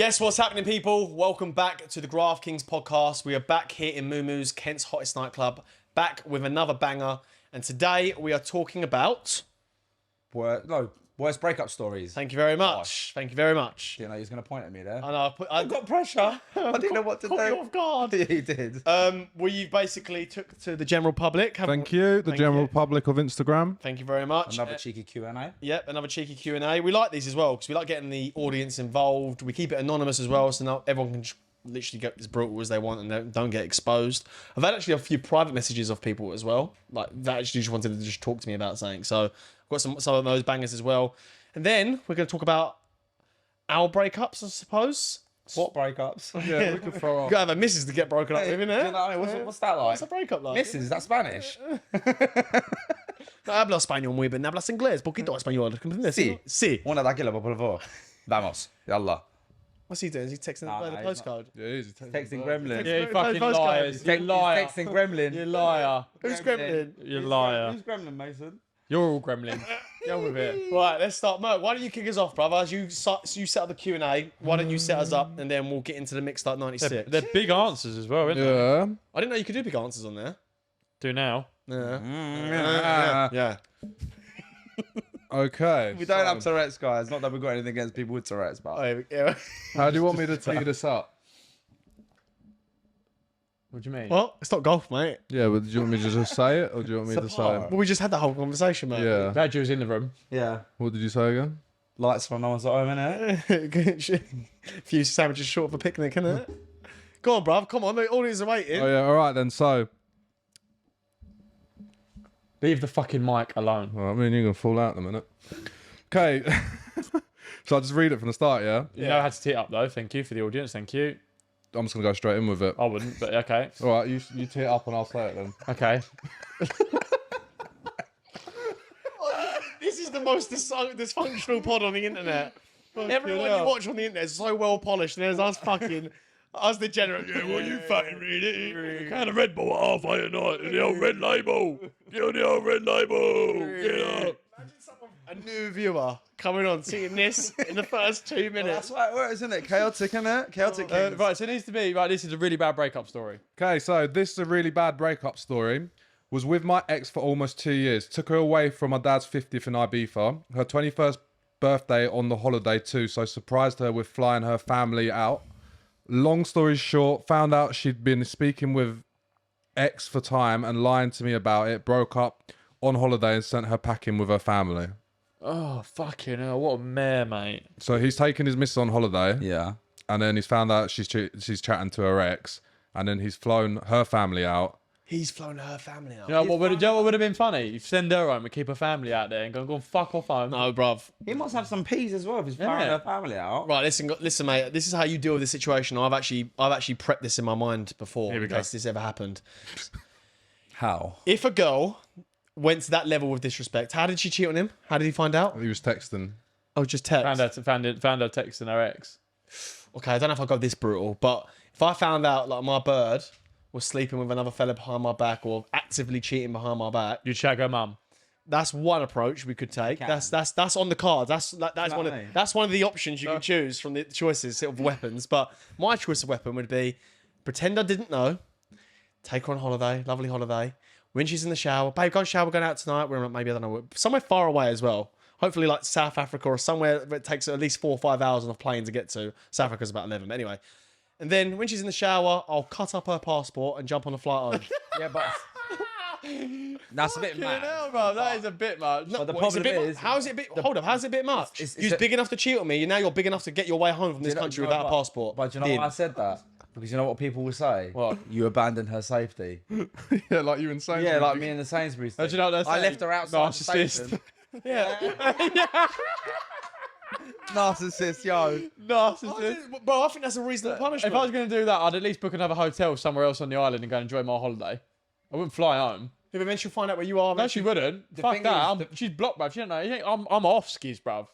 Yes, what's happening, people? Welcome back to the Graft podcast. We are back here in Moo Kent's hottest nightclub, back with another banger. And today we are talking about... Worst breakup stories. Thank you very much. Thank you very much. Didn't know he was going to point at me there. I know, I got pressure. I didn't know what to do. Caught you off guard. Yeah, he did. We basically took to the general public. Thank you, the general public of Instagram. Thank you very much. Another cheeky Q&A. Yep, another cheeky Q&A. We like these as well because we like getting the audience involved. We keep it anonymous as well, so now everyone can literally get as brutal as they want and they don't get exposed. I've had actually a few private messages of people as well, like that actually just wanted to just talk to me about something. So I've got some of those bangers as well. And then we're going to talk about our breakups, I suppose. What breakups? Yeah, we could throw You off. gotta have a missus to get broken up with, Do you innit? know what I mean? What's that like? What's a breakup like? Missus, is that Spanish? No hablo español muy bien, hablas inglés, poquito español. Sí. Sí. Una de aquella, por favor. Vamos. Yalla. What's he doing? Is he texting the no, he's postcode? Yeah, easy. Texting Gremlin. Yeah, You fucking Postcode. liars. You liar. He's texting Gremlin. You liar. Who's Gremlin? You liar. Who's Gremlin, Mason? You're all gremlin. Get on with it. Right, let's start. Merc, why don't you kick us off, brothers? You set up the Q&A. Why don't you set us up and then we'll get into the mixed up 96. They're big answers as well, isn't they? Yeah. I didn't know you could do big answers on there. Do now. Yeah. Yeah. Okay. We don't have Tourette's, guys. Not that we've got anything against people with Tourette's, but... Oh, yeah. How do you want me to tee this up? What do you mean? Well, it's not golf, mate. Yeah, but do you want me to just say it, or do you want me to say it? But we just had the whole conversation, mate. Yeah. Glad you was in the room. Yeah. What did you say again? Lights on, no one's at home, innit? Few sandwiches short of a picnic, innit? Go on, bruv. Come on, the audience are waiting. Oh yeah. All right then. So, Leave the fucking mic alone. well, I mean, you're gonna fall out in a minute. Okay. So I'll just read it from the start. Yeah. You know how to tee it up though. Thank you for the audience. Thank you. I'm just gonna go straight in with it. I wouldn't, but okay. All right. You tee it up and I'll say it then. Okay. This is the most dysfunctional pod on the internet. Everyone hell. you watch on the internet is so well polished, and there's us fucking... Us degenerate. Yeah, well, you fucking read it. Kind of Red Bull at half a night. The old red label. Get on the old red label. Get up. Imagine someone, a new viewer coming on, seeing this in the first 2 minutes. That's why it works, isn't it? Chaotic, innit? Chaotic. Right, so it needs to be, right, this is a really bad breakup story. Okay. So this is a really bad breakup story. Was with my ex for almost 2 years. Took her away from my dad's 50th in Ibiza. Her 21st birthday on the holiday too. So surprised her with flying her family out. Long story short, found out she'd been speaking with ex for time and lying to me about it. Broke up on holiday and sent her packing with her family. Oh, fucking hell. What a mare, mate. So he's taken his missus on holiday, Yeah. and then he's found out she's chatting to her ex, and then he's flown her family out. He's flown her family out. You know what would have been funny? You send her home and keep her family out there and go and fuck off home. No, bruv. He must have some peas as well if he's flying her family out. Right, listen, mate. This is how you deal with the situation. I've actually prepped this in my mind before in case this ever happened. How? If a girl went to that level of disrespect, how did she cheat on him? How did he find out? He was texting. Oh, just text. Found her texting her ex. Okay, I don't know if I go this brutal, but if I found out like my bird was sleeping with another fella behind my back or actively cheating behind my back, You'd shag her mum. that's one approach we could take. That's on the cards. That's one of the options you can choose from the choices of weapons. But my choice of weapon would be pretend I didn't know, take her on holiday, lovely holiday. When she's in the shower, babe, go shower, we're going out tonight. We're maybe, I don't know, somewhere far away as well. Hopefully like South Africa or somewhere that takes at least 4 or 5 hours on a plane to get to. South Africa's about 11, but anyway. And then when she's in the shower, I'll cut up her passport and jump on a flight home. Yeah, but... That's a bit mad. Hell, bro, that is a bit much. But the What, it's a problem bit is... how is it a bit? Hold up, how's it a bit much? it's You're a- big enough to cheat on me. Now you're big enough to get your way home from this country without a passport. But do you know Din. why I said that? Because you know what people will say? What? You abandoned her safety. Yeah, like you insane. Yeah, like me in the Sainsbury's thing. Do you know what they're I saying? left her outside the Narcissist. station. Yeah. Narcissist, yo. Narcissist. Bro, I think that's a reasonable punishment. If I was going to do that, I'd at least book another hotel somewhere else on the island and go and enjoy my holiday. I wouldn't fly home. If eventually find out where you are, No, she wouldn't. Fuck thing that. is, She's blocked, bruv. She don't know. I'm off skis, bruv.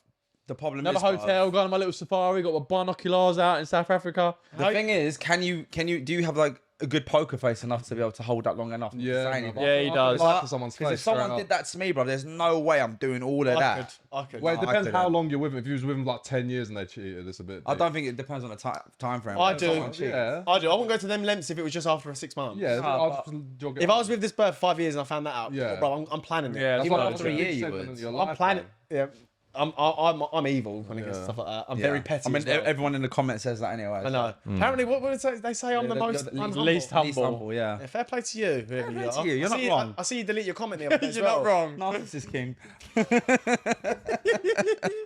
The problem Another is... hotel, going on my little safari, got my binoculars out in South Africa. The thing is, do you have like a good poker face enough to be able to hold that long enough. Yeah, Say anything. Yeah, he does. Slap to someone's Because face if someone straight did up. that to me, bro, there's no way I'm doing all of that. I could. Well, it I depends how couldn't. long you're with him. If you was with him like 10 years and they cheated, it's a bit. I don't think it depends on the time frame. I If do. someone cheats- Yeah. I do. I wouldn't go to them lengths if it was just after 6 months. Yeah. Nah, I'll but- just jog it If I up. was with this bird for 5 years and I found that out, Yeah. bro, I'm planning it. Yeah, that's Even what I after would a do. year, you Segment would. of your I'm life, planning. though. Yeah. I'm evil when it gets to Yeah. stuff like that. I'm Yeah. very petty. I mean, as well. everyone in the comments says that anyway. I know. Apparently, what would it say? They say I'm the most unhumble. least humble. Yeah. Yeah, fair play to you. Whoever play you to are. you, you're I not see, wrong. I see you delete your comment the other day as You're well. not wrong. Narcissist king.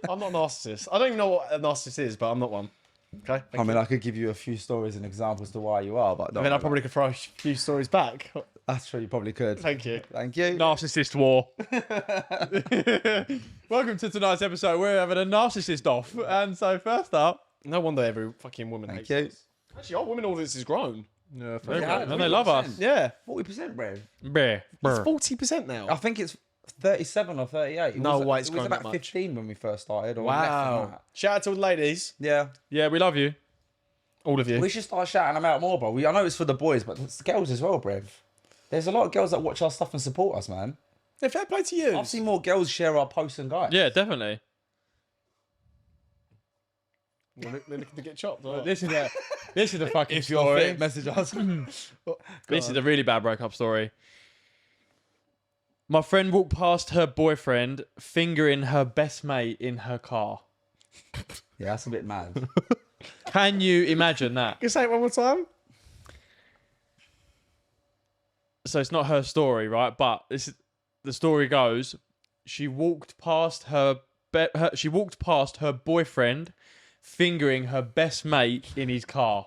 I'm not a narcissist. I don't even know what a narcissist is, but I'm not one. Okay. I mean, I could give you a few stories and examples to why you are, but I mean, I probably could throw a few stories back. that's true. You probably could. Thank you. Thank you. Narcissist war. Welcome to tonight's episode. We're having a narcissist off. And so, first up, No wonder every fucking woman Thank hates you. us. Actually, our women audience has grown. Yeah. and they love us. Yeah. 40%, bro. Brr. It's 40% now. I think it's 37 or 38. It No was, way it's It was grown that about much. 15 when we first started. Or less than Wow. that. Shout out to all the ladies. Yeah. Yeah, we love you. All of you. We should start shouting them out more, bro. I know it's for the boys, but it's the girls as well, bruv. There's a lot of girls that watch our stuff and support us, man. Yeah, fair play to you. I've seen more girls share our posts than guys. Yeah, definitely. They're looking to get chopped. or what? This is the fucking If you're story. fit, message us. This is a really bad breakup story. My friend walked past her boyfriend fingering her best mate in her car. Yeah, that's a bit mad. Can you imagine that? Can you say it one more time? So it's not her story, right? But the story goes: she walked past her boyfriend fingering her best mate in his car.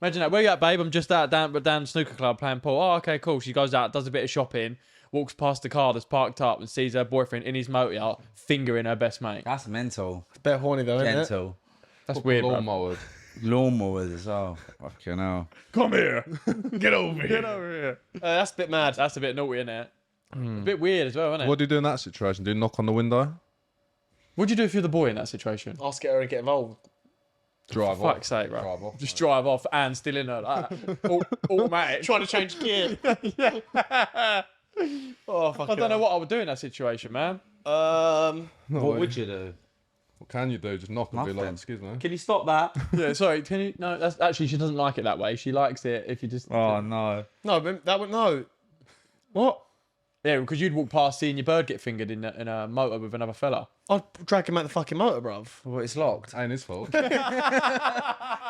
Imagine that. Where you at, babe? I'm just out down the snooker club playing pool. Oh, okay, cool. She goes out, does a bit of shopping, walks past the car that's parked up, and sees her boyfriend in his motor yacht fingering her best mate. That's mental. It's a bit horny though, isn't it? Gentle. That's weird, bro. Lawnmowers. Lawnmowers as well. Fucking hell. Come here. Get over here. Get over here. That's a bit mad. That's a bit naughty, isn't it? A bit weird as well, isn't it? What do you do in that situation? Do you knock on the window? What'd you do if you're the boy in that situation? Ask her and get involved. Drive For off. fuck's sake, bro. Drive off. Just drive off and still in her like that. Automatic. Trying to change gear. Oh, fuck I don't know what I would do in that situation, man. What wait. would you do? What can you do? Just knock and be like, Nothing. excuse me. Can you stop that? Yeah, sorry. Can you? No, that's actually she doesn't like it that way. She likes it if you just. Oh, no. No, but that would no. What? Yeah, because you'd walk past seeing your bird get fingered in a motor with another fella. I'd drag him out the fucking motor, bruv. Well, it's locked. Ain't his fault.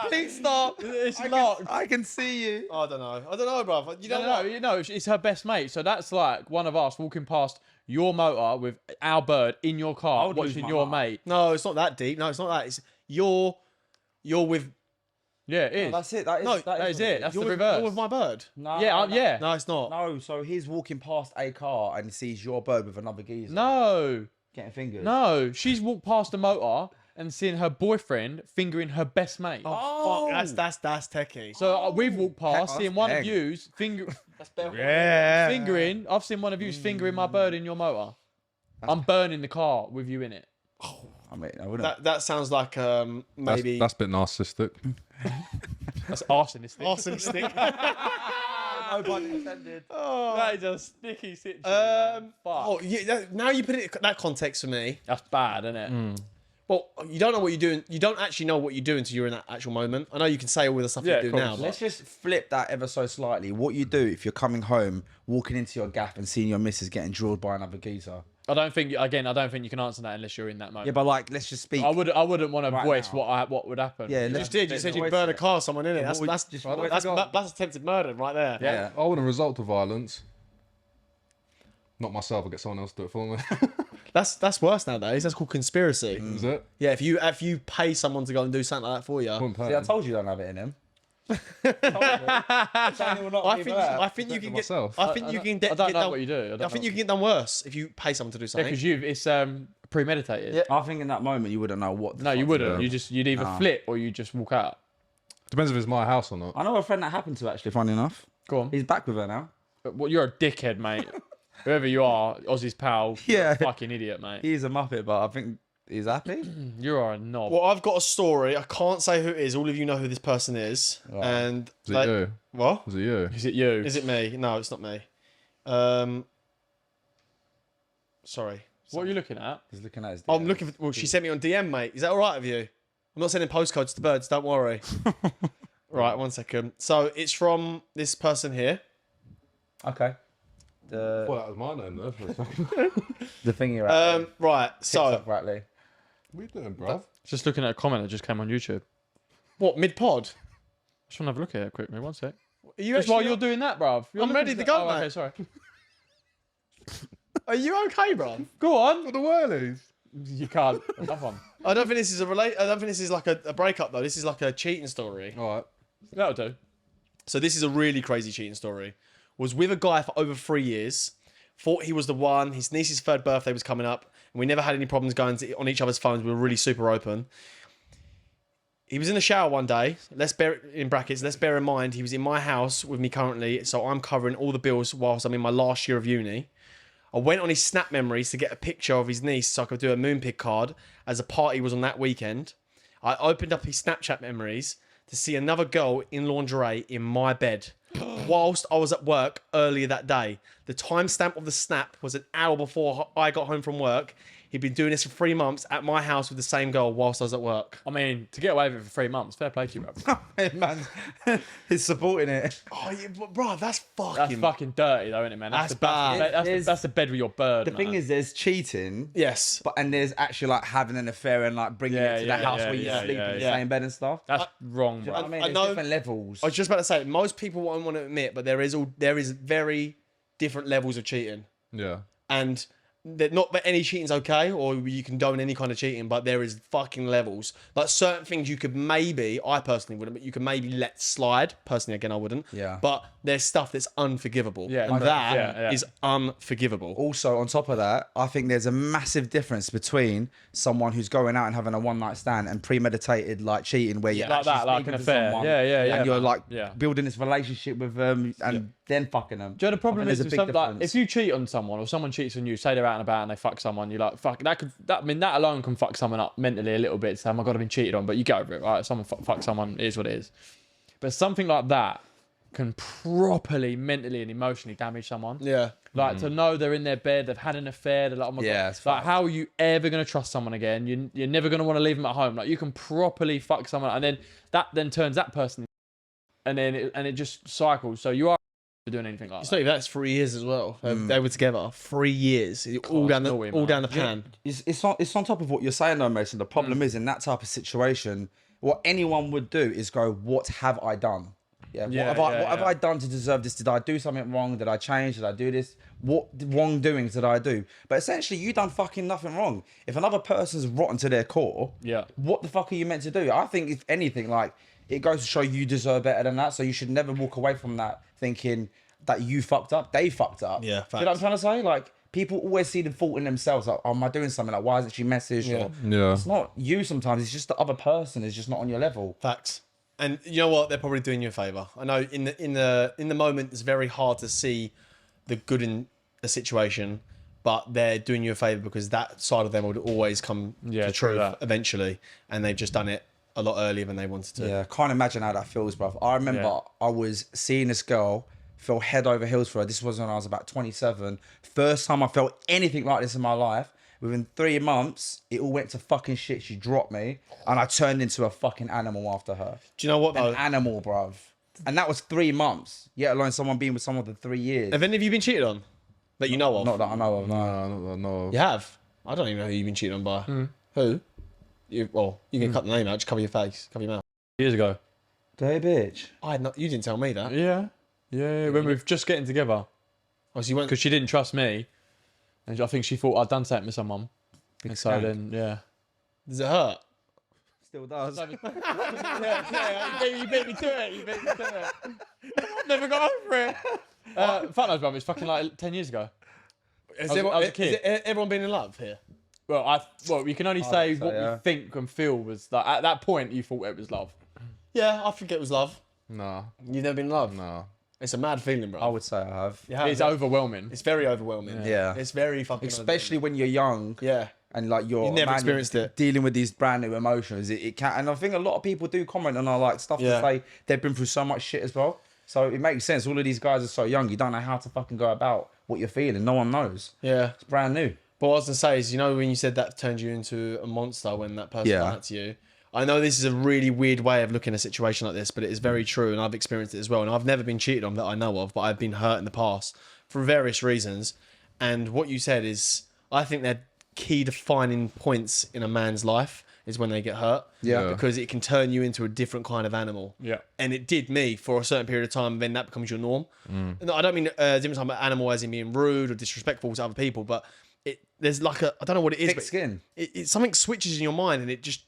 Please stop. It's locked. I can see you. I don't know, bruv. You don't No, you know, it's her best mate. So that's like one of us walking past your motor with our bird in your I car, would lose watching my your heart. mate. No, it's not that deep. No, it's not that. It's you're with. Yeah, it is. That's it. That is, No, that is it. That's You're the with, reverse. you're with my bird. No, Yeah, yeah. No, it's not. No, so he's walking past a car and sees your bird with another geezer. No, Getting fingers. no. She's walked past the motor and seen her boyfriend fingering her best mate. Oh, fuck. That's techie. So we've walked past, That's seeing one peg. of you's That's better. Yeah. fingering. I've seen one of you's fingering my bird in your motor. I'm burning the car with you in it. I mean, I wouldn't. That sounds like maybe That's a bit narcissistic. That's arsonistic. arsonistic. No pun intended. That is a sticky situation. Fuck. Oh, now you put it that context for me. That's bad, isn't it? Well, you don't know what you're doing. You don't actually know what you're doing until you're in that actual moment. I know you can say all the stuff Yeah, you do of course. now. Let's just flip that ever so slightly. What you do if you're coming home, walking into your gaff and seeing your missus getting drilled by another geezer? I don't think you can answer that unless you're in that moment. Yeah, but like, let's just speak. I wouldn't want to Right voice now. what would happen. Yeah, You let's just did. You said you voice burned a it. car, someone in it. what we- That's just- that's attempted murder right there. Yeah. I wouldn't resort to violence. Not myself. I'll get someone else to do it for me. That's worse nowadays. That's called conspiracy. Is it? Yeah, if you pay someone to go and do something like that for you, Wouldn't pay See, I him. told you don't have it in him. I think you can get. myself. I think you can get. I don't get know done, what you do. I think you can get done worse if you pay someone to do Yeah, something. because it's premeditated. Yeah. I think in that moment you wouldn't know what. No, you fuck to wouldn't. do. You'd either flip or you just walk out. Depends if it's my house or not. I know a friend that happened to actually. Funny enough, Go on. he's back with her now. Well, you're a dickhead, mate. Whoever you are, Ozzy's pal. Yeah. Fucking idiot, mate. He's a muppet, but I think He's happy. You are a knob. Well, I've got a story. I can't say who it is. All of you know who this person is. Right. And Is it you? What? Is it you? Is it you? Is it me? No, it's not me. Sorry. What are you looking at? He's looking at his. I'm DMs. looking for. Well, she sent me on DM, mate. Is that all right with you? I'm not sending postcodes to birds. Don't worry. Right, 1 second. So it's from this person here. Okay. Well, that was my name though for a second. The thing you're at. Right. So TikTok, Ratley. What are you doing, bro? Just looking at a comment that just came on YouTube. what mid pod? Just want to have a look at it quickly. 1 sec. Are you Just while actually- you're doing that, bruv. You're I'm looking ready at to the- go, oh, mate. Okay, sorry. Are you okay, bro? Go on. For the whirlies. You can't. Have one. I don't think this is I don't think this is like a breakup though. This is like a cheating story. All right. That'll do. So this is a really crazy cheating story. Was with a guy for over 3 years. Thought he was the one. His niece's 3rd birthday was coming up, and we never had any problems going on each other's phones. We were really super open. He was in the shower one day. Let's bear in mind he was in my house with me currently, so I'm covering all the bills whilst I'm in my last year of uni. I went on his Snap memories to get a picture of his niece so I could do a Moonpig card as a party was on that weekend. I opened up his Snapchat memories to see another girl in lingerie in my bed whilst I was at work earlier that day. The timestamp of the snap was an hour before I got home from work. He'd been doing this for 3 months at my house with the same girl whilst I was at work. I mean, to get away with it for 3 months, fair play to you, bro. Man, he's supporting it. Oh, yeah, bro, that's That's fucking... fucking dirty, though, isn't it, man? That's the, bad. That's the bed with your bird. The thing is, there's cheating, Yes. but and there's actually like having an affair and like bringing it to the house where you sleep in the yeah. same bed and stuff. that's wrong, Do you bro. know what I mean? I There's know- different levels. I was just about to say, most people won't want to admit, but there is very different levels of cheating. Yeah. And that not that any cheating's okay, or you condone any kind of cheating, but there is fucking levels. Like certain things you could maybe, I personally wouldn't, but you could maybe let slide. Personally, again, I wouldn't. Yeah. But there's stuff that's unforgivable. Yeah, and that yeah. is unforgivable. Also, on top of that, I think there's a massive difference between someone who's going out and having a one-night stand and premeditated like cheating, where you're Like actually that, like speaking an to affair. someone Yeah. and you're like Yeah. building this relationship with them and then fucking them. Do you know the problem I is think with there's a big like, difference. if you cheat on someone or someone cheats on you, say they're out and about and they fuck someone, you're like, fuck, I mean, that alone can fuck someone up mentally a little bit. Say, oh my God, I've been cheated on, but you get over it, right? Someone fuck someone, it is what it is. But something like that can properly mentally and emotionally damage someone. Yeah. Like to know they're in their bed, they've had an affair, they're like, oh my Yeah, God. it's Like, fucked. how are you ever going to trust someone again? You're never going to want to leave them at home. Like, you can properly fuck someone, and then that then turns that person, and then it just cycles. So you are doing anything like It's that. not even that's 3 years as well. They were together 3 years, all down the naughty, all man. down the pan. It's on top of what you're saying though, Mason. The problem is in that type of situation, what anyone would do is go, "What have I done? Yeah, what have I done to deserve this? Did I do something wrong? Did I change? Did I do this? What wrongdoings did I do?" But essentially, you done fucking nothing wrong. If another person's rotten to their core, Yeah. what the fuck are you meant to do? I think if anything, like it goes to show you deserve better than that. So you should never walk away from that thinking that you fucked up. They fucked up. Yeah, Do you know what I'm facts. trying to say? Like people always see the fault in themselves. Like, oh, am I doing something? Like, why isn't she messaged? Yeah. Or, Yeah. It's not you sometimes. It's just the other person is just not on your level. Facts. And you know what? They're probably doing you a favor. I know in the moment it's very hard to see the good in a situation, but they're doing you a favor because that side of them would always come Yeah, to true truth that. eventually, and they've just done it a lot earlier than they wanted to. Yeah, can't imagine how that feels, bro. I remember I was seeing this girl, fell head over heels for her. This was when I was about 27. First time I felt anything like this in my life. Within 3 months, it all went to fucking shit. She dropped me, and I turned into a fucking animal after her. Do you know what though? An animal, bruv. And that was 3 months. Yet alone someone being with someone for 3 years. Have any of you been cheated on that you know of? Not that I know of, no. No. You have. I don't even know who you've been cheated on by. Who? You can cut the name out. Just cover your face. Cover your mouth. Years ago. Hey, bitch. I had not. You didn't tell me that. Yeah. When we were just getting together. Oh, so you went. Because she didn't trust me. And I think she thought I'd done something with someone. And so skank. then, yeah. Does it hurt? Still does. You beat me to it. Never got over it. Fuck knows, brother. It's fucking like 10 years ago. Has I was a kid. everyone been in love here? Well, you can only say would say, what yeah. we think and feel was like at that point you thought it was love. Yeah, I think it was love. Nah. You've never been in love? Nah. It's a mad feeling, bro. I would say I have. You have It's it. overwhelming. It's very overwhelming. Yeah. It's very fucking Especially when you're young. overwhelming. Yeah. and like you've never experienced it, dealing with these brand new emotions, it can. And I think a lot of people do comment on our like stuff to say they've been through so much shit as well. So it makes sense. All of these guys are so young. You don't know how to fucking go about what you're feeling. No one knows. Yeah, it's brand new. But what I was gonna say is, you know, when you said that turned you into a monster when that person did that to you. I know this is a really weird way of looking at a situation like this, but it is very true, and I've experienced it as well. And I've never been cheated on that I know of, but I've been hurt in the past for various reasons. And what you said is, I think they're key defining points in a man's life is when they get hurt. Yeah. Because it can turn you into a different kind of animal. Yeah. And it did me for a certain period of time, then that becomes your norm. And I don't mean different time of animal as in being rude or disrespectful to other people, but there's like I don't know what it is. Thick skin. It something switches in your mind and it just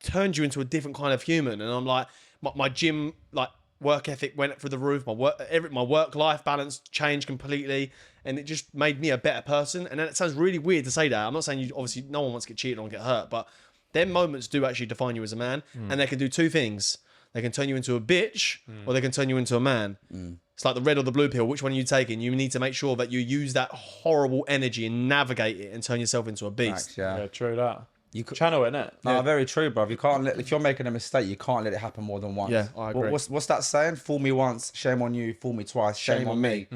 turns you into a different kind of human. And I'm like, my gym, like, work ethic went through the roof. My work life balance changed completely, and it just made me a better person. And then it sounds really weird to say that. I'm not saying you obviously no one wants to get cheated on and get hurt, but them moments do actually define you as a man, and they can do two things. They can turn you into a bitch, or they can turn you into a man. It's like the red or the blue pill. Which one are you taking? You need to make sure that you use that horrible energy and navigate it and turn yourself into a beast. Facts, yeah. Yeah, true that. You could, Channel it, innit? no, very true, bro. You can't let, if you're making a mistake, you can't let it happen more than once. Yeah, I agree. What's that saying? Fool me once, shame on you. Fool me twice, shame on me.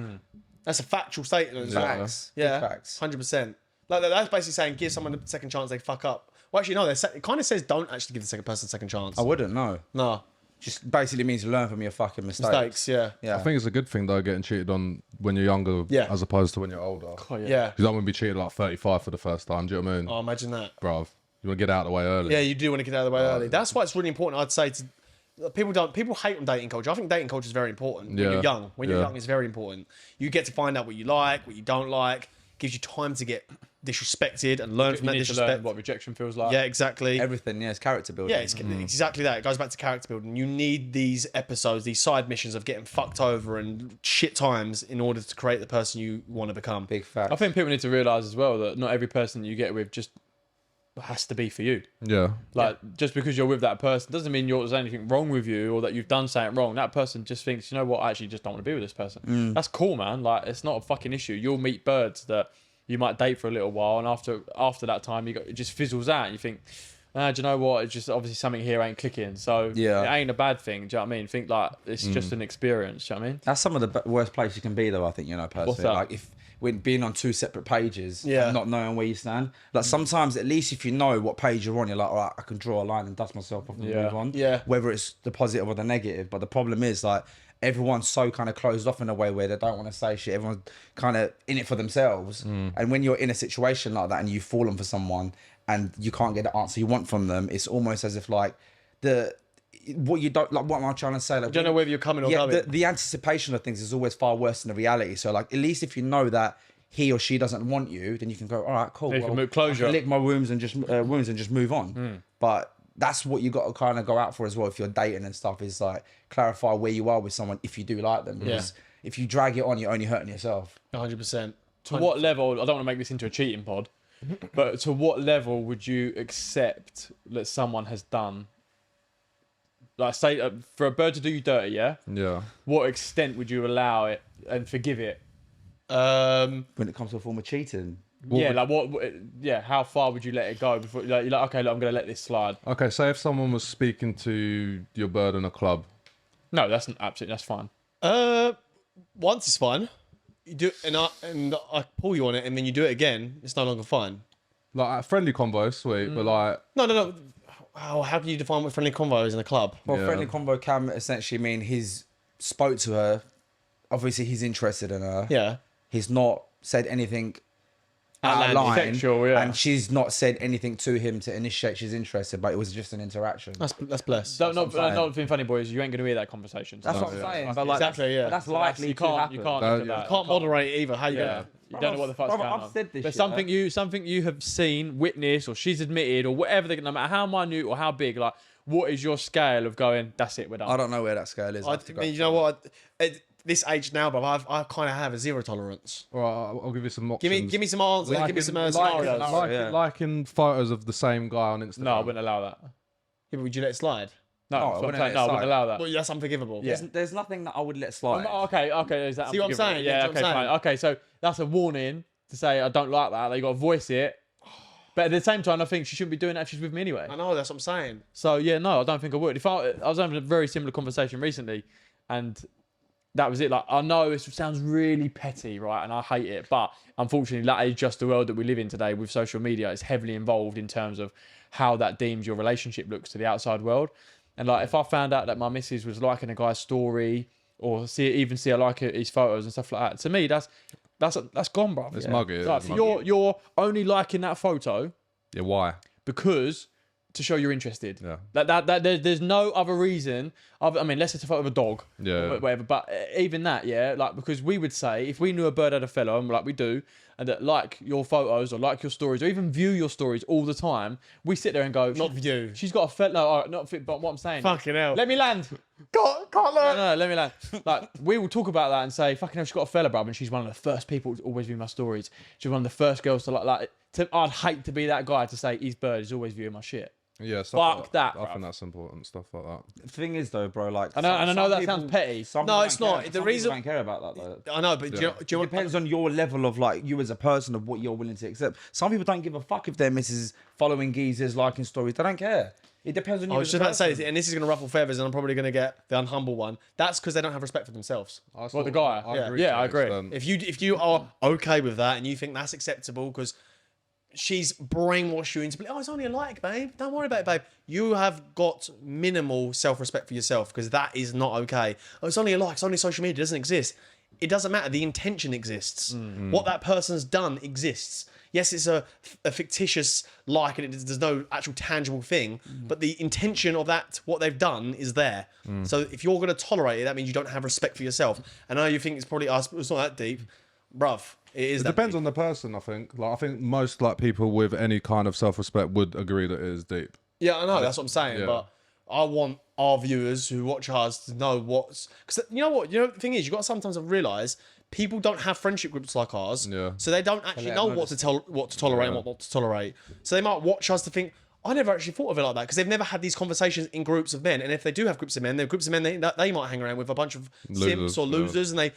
That's a factual statement. Facts. Yeah, Facts. 100%. Like that's basically saying give someone a second chance, they fuck up. Well, actually, no. It kind of says don't actually give the second person a second chance. I wouldn't. No. No Just basically means learn from your fucking mistakes. Yeah. Yeah. I think it's a good thing though, getting cheated on when you're younger, as opposed to when you're older. Oh, Yeah. You don't want to be cheated like 35 for the first time. Do you know what I mean? Oh, imagine that. Bruv, you want to get out of the way early. Yeah, you do want to get out of the way early. That's why it's really important. I'd say to people hate on dating culture. I think dating culture is very important when you're young. When you're young, it's very important. You get to find out what you like, what you don't like. Gives you time to get disrespected and learn from that disrespect. Learn what rejection feels like. Yeah, exactly. Everything. Yeah, it's character building. Yeah, it's exactly that. It goes back to character building. You need these episodes, these side missions of getting fucked over and shit times in order to create the person you want to become. Big fact. I think people need to realise as well that not every person you get with just has to be for you. Yeah. Like, just because you're with that person doesn't mean there's anything wrong with you or that you've done something wrong. That person just thinks, you know what, I actually just don't want to be with this person. That's cool, man. Like, it's not a fucking issue. You'll meet birds that you might date for a little while, and after that time, it just fizzles out. And you think, do you know what? It's just obviously something here ain't clicking. So it ain't a bad thing. Do you know what I mean? Think like it's just an experience. Do you know what I mean? That's some of the worst place you can be, though. I think, you know, personally. What's that? Like when being on two separate pages, and not knowing where you stand. Like sometimes, at least if you know what page you're on, you're like, all right, I can draw a line and dust myself off and move on. Yeah. Whether it's the positive or the negative, but the problem is like everyone's so kind of closed off in a way where they don't want to say shit. Everyone's kind of in it for themselves. And when you're in a situation like that and you've fallen for someone and you can't get the answer you want from them, it's almost as if like what am I trying to say? Like, You don't know whether you're coming or going. The anticipation of things is always far worse than the reality. So like, at least if you know that he or she doesn't want you, then you can go, all right, cool. You can move closure. I can lick my wounds and just move on. But that's what you got to kind of go out for as well if you're dating and stuff, is like clarify where you are with someone if you do like them. Because if you drag it on, you're only hurting yourself. 100%. To what level, I don't want to make this into a cheating pod, but to what level would you accept that someone has done, like say, for a bird to do you dirty, yeah? Yeah. What extent would you allow it and forgive it? When it comes to a form of cheating. How far would you let it go before you're like, okay, look, I'm going to let this slide? Okay, say if someone was speaking to your bird in a club. No, that's fine. Once it's fine. You do and I pull you on it and then you do it again, it's no longer fine. Like a friendly convo, sweet, but like... No. How can you define what friendly convo is in a club? Well, friendly convo can essentially mean he's spoke to her. Obviously, he's interested in her. Yeah. He's not said anything out of line, sexual, and she's not said anything to him to initiate she's interested, but it was just an interaction. That's blessed. Not being funny, boys. You ain't going to hear that conversation. That's what I'm saying. But like, exactly, yeah. That's likely you can't. to You happen. Can't moderate it either. How you Yeah. You don't know what the fuck's going on. I've said this There's shit, something you have seen, witnessed, or she's admitted, or whatever. No matter how minute or how big, like, what is your scale of going? That's it. We're done. I don't know where that scale is. I mean, you know what? At this age now, but I kind of have a zero tolerance. Well, I'll give you some options. Give me some answers. Give me some scenarios. Like in photos of the same guy on Instagram. No, I wouldn't allow that. Yeah, but would you let it slide? No, I I wouldn't wouldn't allow that. Well, that's unforgivable. Yeah. There's nothing that I would let slide. Okay. Is that See what I'm unforgivable? saying? Yeah. See what Okay. I'm saying? Fine. Okay. So that's a warning to say I don't like that. Like, you got to voice it. But at the same time, I think she shouldn't be doing that if she's with me anyway. I know, that's what I'm saying. So yeah, no, I don't think I would. If I was having a very similar conversation recently, and that was it. Like, I know it sounds really petty, right? And I hate it, but unfortunately, that is just the world that we live in today with social media. It's heavily involved in terms of how that deems your relationship looks to the outside world. And like, if I found out that my missus was liking a guy's story or see I like his photos and stuff like that, to me, that's gone, bro. It's muggy. Like, It's muggy. you're only liking that photo Yeah, why? because to show you're interested. Yeah. There's no other reason. I mean, unless it's a photo of a dog. Yeah. Or whatever. But even that, yeah, like, because we would say if we knew a bird had a fellow, and like we do, and that like your photos or like your stories or even view your stories all the time, we sit there and go, Not view. She's got a fellow. No, all right, not fit. But what I'm saying, Fucking hell. let me land. Can't learn. No, let me land. Like, we will talk about that and say, fucking hell, she's got a fella, bruv, and she's one of the first people to always view my stories. She's one of the first girls to I'd hate to be that guy to say his bird is always viewing my shit. Yeah, Fuck that, I bro. think that's important. Stuff like that. The thing is, though, bro, like... I know some that people- sounds petty. some No, people it's don't not. care. The Some reason- people don't care about that, though. I know, but do you know It what? depends on your level of, like, you as a person, of what you're willing to accept. Some people don't give a fuck if their missus following geezers, liking stories. They don't care. It depends on you. I was as just a about to say, person. and this is going to ruffle feathers, and I'm probably going to get the unhumble one. That's because they don't have respect for themselves. What, the guy? Yeah, I agree. If you are okay with that and you think that's acceptable because she's brainwashed you into, oh, it's only a like, babe. Don't worry about it, babe. You have got minimal self-respect for yourself because that is not okay. Oh, it's only a like. It's only social media. It doesn't exist. It doesn't matter. The intention exists. What that person's done exists. Yes, it's a fictitious like, and there's no actual tangible thing, but the intention of that, what they've done, is there. So if you're going to tolerate it, that means you don't have respect for yourself. And I know you think it's probably us, but it's not that deep. Bruv, it is. It depends on the person, I think. Like, I think most like people with any kind of self-respect would agree that it is deep. Yeah, I know, that's what I'm saying, Yeah. but I want our viewers who watch us to know what's... Because you know what? You know, the thing is, you've got to sometimes realise people don't have friendship groups like ours, Yeah. so they don't actually know what to tolerate and what not to tolerate. So they might watch us to think, I never actually thought of it like that, because they've never had these conversations in groups of men. And if they do have groups of men, they're groups of men they might hang around with a bunch of simps or losers, and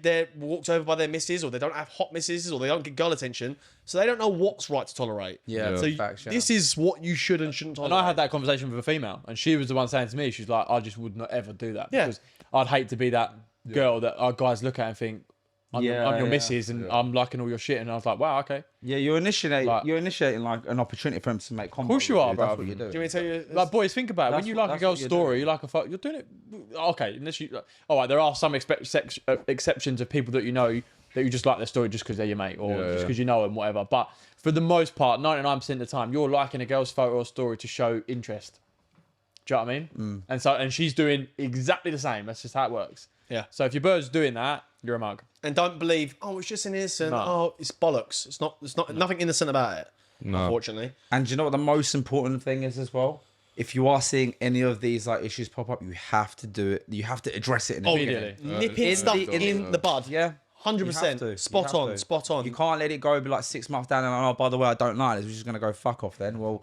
they're walked over by their misses, or they don't have hot misses, or they don't get girl attention, so they don't know what's right to tolerate. Yeah, So facts, yeah. this is what you should and shouldn't tolerate. And I had that conversation with a female, and she was the one saying to me, she's like, I just would not ever do that. Yeah. Because I'd hate to be that girl that our guys look at and think, I'm your missus, and I'm liking all your shit. And I was like, wow, okay. Yeah, you're initiating Like- like an opportunity for him to make contact. Of course you are, bro. That's what you do. Do you want me to tell you? Like, boys, think about it. When That's you what- like a that's girl's what you're story, doing. you like a photo, you're doing it. Okay, unless you. All right, there are some exceptions of people that you know that you just like their story just because they're your mate or just because you know them, whatever. But for the most part, 99% of the time, you're liking a girl's photo or story to show interest. Do you know what I mean? And she's doing exactly the same. That's just how it works. Yeah. So if your bird's doing that, you're a mug. And don't believe, oh, it's just an innocent. No. Oh, it's bollocks. It's not nothing innocent about it. No. Unfortunately. And do you know what the most important thing is as well? If you are seeing any of these like issues pop up, you have to do it. You have to address it in the Immediately. beginning. Nipping stuff in the bud. Yeah. 100%. Spot on. Spot on. You can't let it go be like 6 months down and oh, by the way, I don't like this. We're just gonna go fuck off then. Well,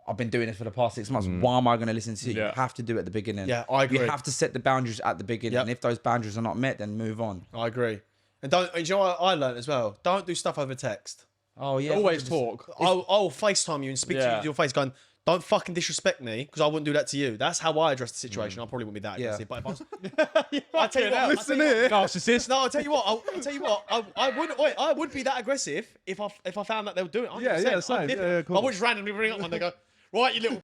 I've been doing this for the past 6 months. Why am I going to listen to you? Yeah. You have to do it at the beginning. Yeah, I agree. You have to set the boundaries at the beginning. Yep. And if those boundaries are not met, then move on. I agree. And don't. You know what I learned as well? Don't do stuff over text. Oh, yeah. Always talk. I'll FaceTime you and speak to you to your face, going, "Don't fucking disrespect me," because I wouldn't do that to you. That's how I address the situation. I probably wouldn't be that aggressive. But if I was, I tell you what, Listen here. Narcissist. No, I'll tell you what. I'll tell you what. I would be that aggressive if I found that they were doing it. Yeah, 100%. same. I'm different. Yeah, cool. I would just randomly bring up one. They go, right, you little.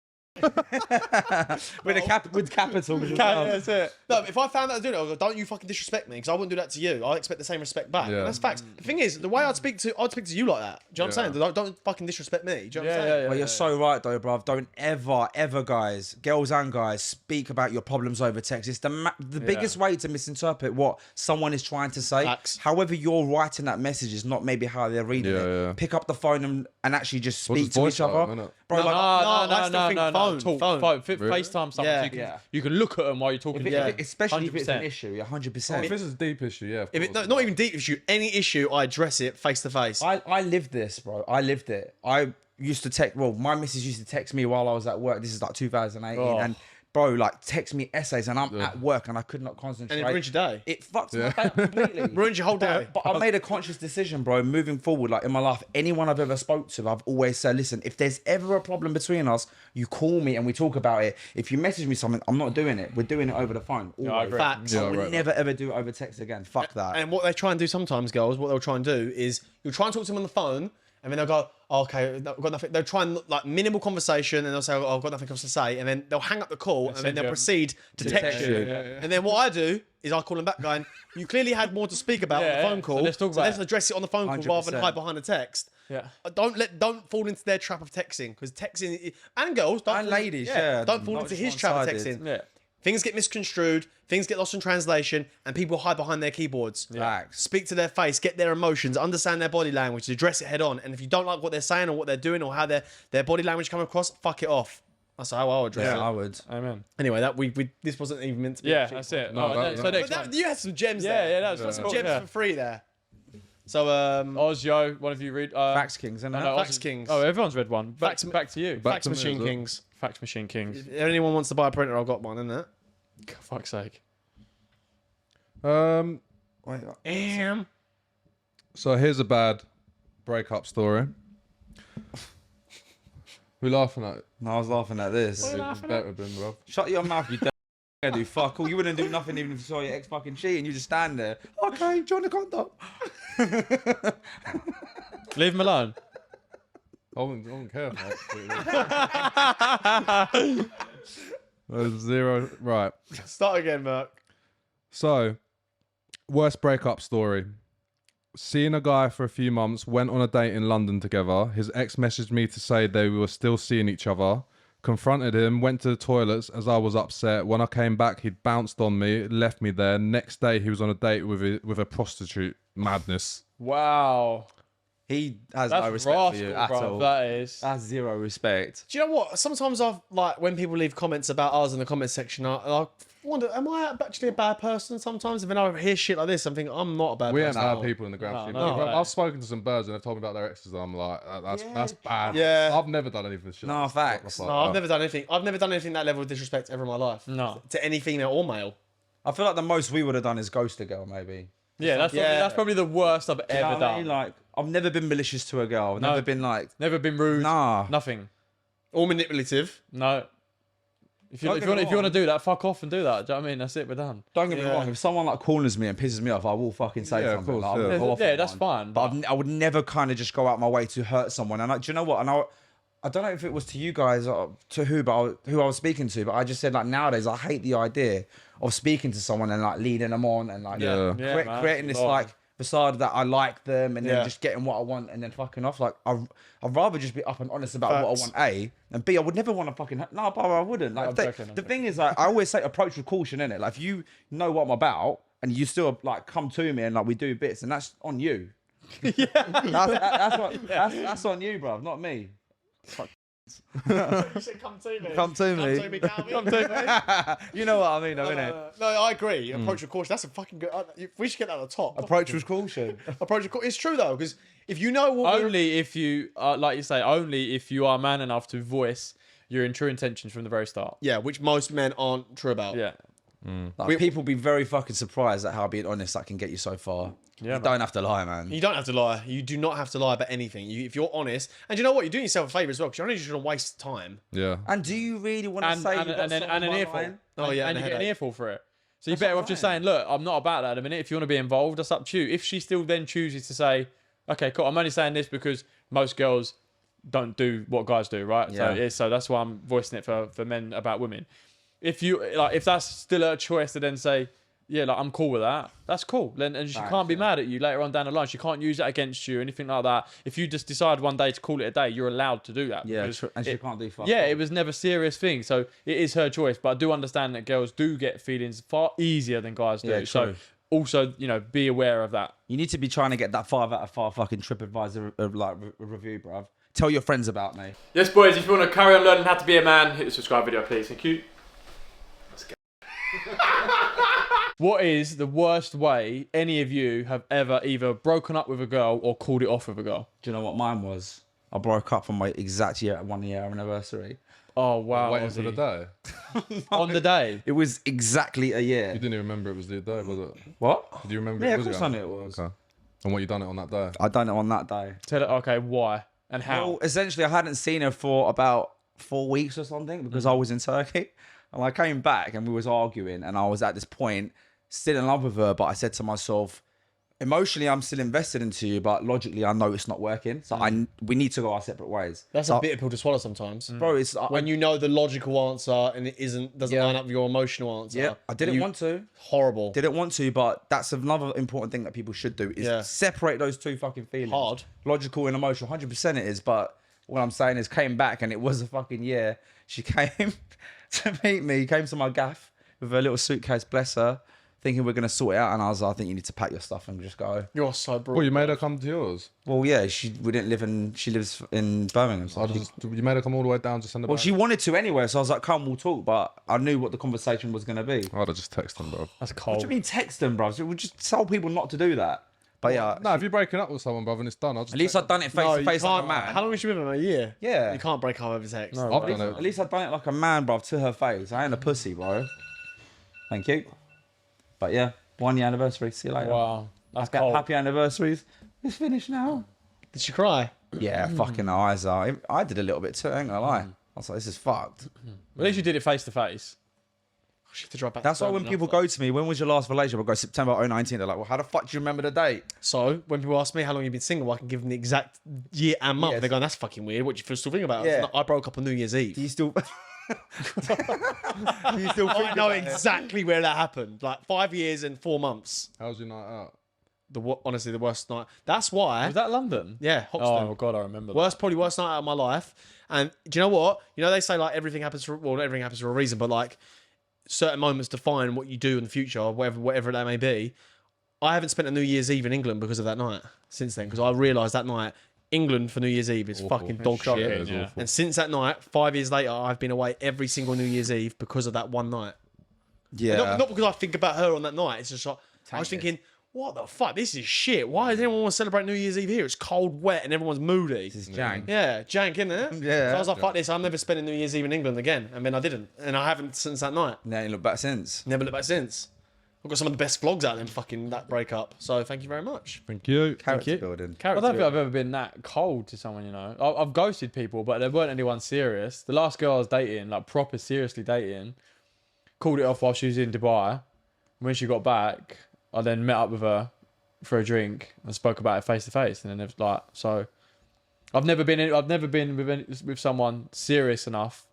with capital. That's it. No, if I found that I was doing it, I would go, don't you fucking disrespect me, because I wouldn't do that to you. I expect the same respect back. Yeah. And that's facts. The thing is, the way I'd speak to you like that. Do you know what I'm saying? Don't fucking disrespect me. Do you know what I'm saying? Well, you're so right, though, bruv. Don't ever, guys, girls and guys, speak about your problems over text. It's the biggest way to misinterpret what someone is trying to say. Facts. However you're writing that message is not maybe how they're reading it. Yeah. Pick up the phone and actually just speak just to voice each other. note, innit? Bro, No, like, I still think phone. Talk. Really? FaceTime someone. Yeah. So Yeah. you can look at them while you're talking. to them. especially if it's an 100%. issue, 100%. If this is a deep issue, yeah. of If it, course. not even deep issue, any issue, I address it face to face. I lived this, bro. I lived it. I used to text. Well, my missus used to text me while I was at work. This is like 2018, and bro, like text me essays and I'm at work and I could not concentrate. And it ruins your day. It fucks my day completely. Ruins your whole day. But I made a conscious decision, bro, moving forward, like in my life, anyone I've ever spoke to, I've always said, listen, if there's ever a problem between us, you call me and we talk about it. If you message me something, I'm not doing it. We're doing it over the phone. Always. Facts. I would never ever do it over text again. Fuck that. And what they try and do sometimes, girls, what they'll try and do is you'll try and talk to them on the phone, and then they'll go, oh, okay, I've got nothing. They'll try and like minimal conversation, and they'll say, oh, I've got nothing else to say, and then they'll hang up the call, and then they'll proceed to text you. And then what I do is I call them back, going, you clearly had more to speak about on the phone call. So let's talk about let's address it on the phone call 100%. rather than hide behind a text. Yeah. Don't fall into their trap of texting, because texting and girls don't And ladies, yeah. don't fall into his trap of texting. Yeah. Things get misconstrued, things get lost in translation, and people hide behind their keyboards. Facts. Speak to their face, get their emotions, understand their body language, address it head on. And if you don't like what they're saying or what they're doing or how their body language come across, fuck it off. That's how I would address it. Yeah, I would. Amen. Anyway, that we this wasn't even meant to be. Yeah, that's it. No, So next But one. you had some gems Yeah, there. yeah, that was some cool, gems yeah. for free there. So Oz, Yo, one of you read. Facts Kings, isn't it? no, Facts Oz- Kings. Oh, everyone's read one. Back to you. Back Fax to me Machine as well. Kings. Fax Machine Kings. If anyone wants to buy a printer, I've got one, isn't it? For fuck's sake. Damn. So here's a bad breakup story. We're laughing at it. No, I was laughing at this. It's better than, bro. Shut your mouth, you don't do fuck all. You wouldn't do nothing even if you saw your ex fucking cheating. You just stand there. Okay, join the condom. Leave him alone. I wouldn't care. There's zero. Right. Start again, Merc. So, worst breakup story. Seeing a guy for a few months, went on a date in London together. His ex messaged me to say they were still seeing each other. Confronted him, went to the toilets as I was upset. When I came back, he'd bounced on me, left me there. Next day, he was on a date with a prostitute. Madness. Wow. He has That's no respect rascal, for you at bro. all. That is. That's zero respect. Do you know what? Sometimes I've like when people leave comments about us in the comment section, I wonder, am I actually a bad person? Sometimes, and then I hear shit like this, I'm thinking I'm not a bad We ain't person. bad people in the Graft. no. I've spoken to some birds and they've told me about their exes. And I'm like, that's bad. Yeah. I've never done anything. Shit No, like facts. that. No, I've never done anything. I've never done anything that level of disrespect ever in my life. No. To any female or male. I feel like the most we would have done is ghost a girl, maybe. Yeah, that's probably the worst I've You know ever what I done. mean? Like, I've never been malicious to a girl. I've never been like, Never been rude. nah. Nothing. Or manipulative. No. If you Don't get me want to wrong. do that, fuck off and do that. Do you know what I mean? That's it. We're done. Don't get me Yeah. wrong. If someone like corners me and pisses me off, I will fucking say Yeah, of something. course, Like, I yeah. will go off Yeah, on that's one. fine. But I would never kind of just go out my way to hurt someone. And do you know what? And I don't know if it was to you guys or to who I was speaking to, but I just said like nowadays I hate the idea of speaking to someone and like leading them on and like Yeah. Yeah, man. creating this Lord. like facade that I like them and Yeah. then just getting what I want and then fucking off. Like I'd rather just be up and honest about Facts. what I want, A, and B, I would never want to fucking no, but I wouldn't. Like I'm joking, the thing is, like I always say, approach with caution, innit? Like if you know what I'm about and you still like come to me and like we do bits, and that's on you. Yeah, that's on you, bro, not me. You said come to me. Come to me. Come to me. You know what I mean, though, innit? No, I agree. Approach with caution. That's a fucking good. We should get that at the top. Approach with caution. Approach with caution. It's true though, because if you know what we're- Only if you, like you say, only if you are man enough to voice your true intentions from the very start. yeah, which most men aren't true about. Yeah. Like, people be very fucking surprised at how being honest that can get you so far. Yeah, You don't have to lie, man. You don't have to lie. You do not have to lie about anything. If you're honest, and you know what, you're doing yourself a favour as well, because you're only just going to waste time. Yeah. And do you really want to say And an earful. Oh, yeah, and and you a get an headache. earful for it. So you're better off just saying, look, I'm not about that at a minute. If you want to be involved, that's up to you. If she still then chooses to say, okay, cool, I'm only saying this because most girls don't do what guys do, right? Yeah. So that's why I'm voicing it for men about women. If that's still a choice to then say, yeah, like I'm cool with that, that's cool. Then and she can't be mad at you later on down the line. She can't use that against you, anything like that. If you just decide one day to call it a day, you're allowed to do that. Yeah, because and she can't do fuck. yeah, all. it was never a serious thing. So it is her choice. But I do understand that girls do get feelings far easier than guys do. Yeah, so true. also, be aware of that. You need to be trying to get that 5 out of 5 fucking TripAdvisor review, bruv. Tell your friends about me. Yes, boys, if you want to carry on learning how to be a man, hit the subscribe video, please. Thank you. Let's go. What is the worst way any of you have ever either broken up with a girl or called it off with a girl? Do you know what mine was? I broke up on my exact 1 year anniversary. Oh wow! Waiting for the day. On the day. It was exactly a year. You didn't even remember it was the day, was it? What? Did you remember? Yeah, it of was course I knew it was. Okay. And what you done it on that day? I done it on that day. Tell it. Okay, why and how? Well, essentially, I hadn't seen her for about 4 weeks or something because I was in Turkey. And I came back and we was arguing and I was at this point still in love with her, but I said to myself, emotionally, I'm still invested into you, but logically, I know it's not working. So we need to go our separate ways. That's a bitter pill to swallow sometimes. Bro, it's... When you know the logical answer and it doesn't line up with your emotional answer. Yeah, I didn't want to. Horrible. Didn't want to, but that's another important thing that people should do is separate those two fucking feelings. Hard. Logical and emotional, 100% it is, but what I'm saying is came back and it was a fucking year. She came to meet me, came to my gaff with her little suitcase, bless her, thinking we're going to sort it out. And I was like, I think you need to pack your stuff and just go. You're so brutal. Well, you made her come to yours. Well, yeah, she lives in Birmingham. So You made her come all the way down to send her well, back? she wanted to anyway. So I was like, come, we'll talk. But I knew what the conversation was going to be. I'd have just texted him, bro. That's What cold. do you mean text them, bro? We just tell people not to do that. But yeah, No, if you're breaking up with someone, brother, and it's done, I'll just at least I've done it face to face like a man. How long was she with him? A year? Yeah. You can't break up over text. No. I've done it. At least I've done it like a man, bro, to her face. I ain't a pussy, bro. Thank you. But yeah, 1 year anniversary. See you later. Wow. That's cold. Happy anniversaries. It's finished now. Did she cry? Yeah, fucking eyes are. I did a little bit too, ain't gonna lie. I was like, this is fucked. At least you did it face to face. She had to drive back. That's why when people go to me, when was your last relationship? I go September 2019. They're like, well, how the fuck do you remember the date? So when people ask me how long you've been single, I can give them the exact year and month. Yes. They're going, that's fucking weird. What do you still think about? Yeah. I broke up on New Year's Eve. Do you still? Do you still think I know about it? exactly where that happened. Like 5 years and 4 months. How's your night out? Honestly, the worst night. That's why. Was that London? Yeah, Hoxton. Oh god, I remember. Probably worst night out of my life. And do you know what? You know they say like everything happens for not everything happens for a reason, but like certain moments define what you do in the future, whatever that may be. I haven't spent a New Year's Eve in England because of that night since then, because I realised that night England for New Year's Eve is fucking dog shocking, shit. yeah. And since that night, 5 years later, I've been away every single New Year's Eve because of that one night. Yeah. And not because I think about her on that night. It's just like I was thinking, what the fuck? This is shit. Why does anyone want to celebrate New Year's Eve here? It's cold, wet, and everyone's moody. This is jank. Yeah, jank, isn't it? Yeah. So I was like, fuck this. I'm never spending New Year's Eve in England again. And then I didn't. And I haven't since that night. Now you look back since. Never looked back since. I've got some of the best vlogs out of them fucking that breakup. So thank you very much. Thank you. Character you. building. I don't think I've ever been that cold to someone, you know. I've ghosted people, but there weren't anyone serious. The last girl I was dating, like proper seriously dating, called it off while she was in Dubai. When she got back, I then met up with her for a drink and spoke about it face to face. And then it was like, so I've never been with someone serious enough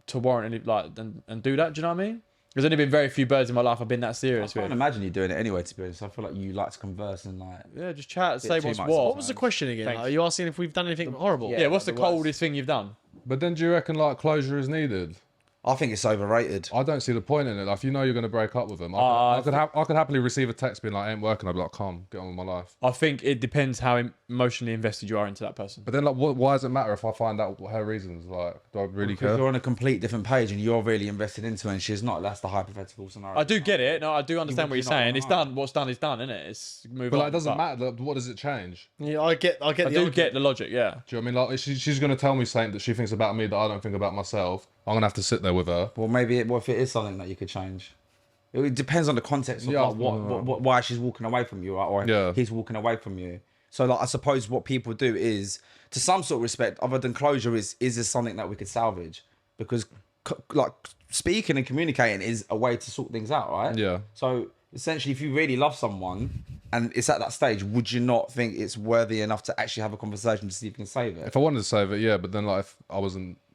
to warrant any like and do that. Do you know what I mean? There's only been very few birds in my life I've been that I serious can't with. imagine you doing it anyway, to be honest. I feel like you like to converse and like... Yeah, just chat, say too what's much what. What was the question again? Thanks. Are you asking if we've done anything horrible? Yeah, what's the the worst. coldest thing you've done? But then do you reckon like closure is needed? I think it's overrated. I don't see the point in it. Like, if you know you're going to break up with them, I could happily receive a text being like, ain't working. I'd be like, calm, get on with my life. I think it depends how emotionally invested you are into that person. But then, like, why does it matter if I find out her reasons? Like, do I really Because care? you're on a complete different page and you're really invested into it and she's not. That's the hypothetical scenario. I do get it. No, I do understand what you're you're not saying. on It's high. done. What's done is done, isn't it? It's move But on. like, it doesn't matter. Like, what does it change? Yeah, I get I do get the logic, yeah. Do you know what I mean? Like, she's going to tell me something that she thinks about me that I don't think about myself. I'm going to have to sit there with her. Well, maybe what if it is something that you could change? It depends on the context of Yeah, like, why she's walking away from you, right? Or Yeah. he's walking away from you. So like, I suppose what people do is, to some sort of respect, other than closure, is this something that we could salvage? Because like speaking and communicating is a way to sort things out, right? Yeah. So essentially, if you really love someone and it's at that stage, would you not think it's worthy enough to actually have a conversation to see if you can save it? If I wanted to save it, yeah. But then, like,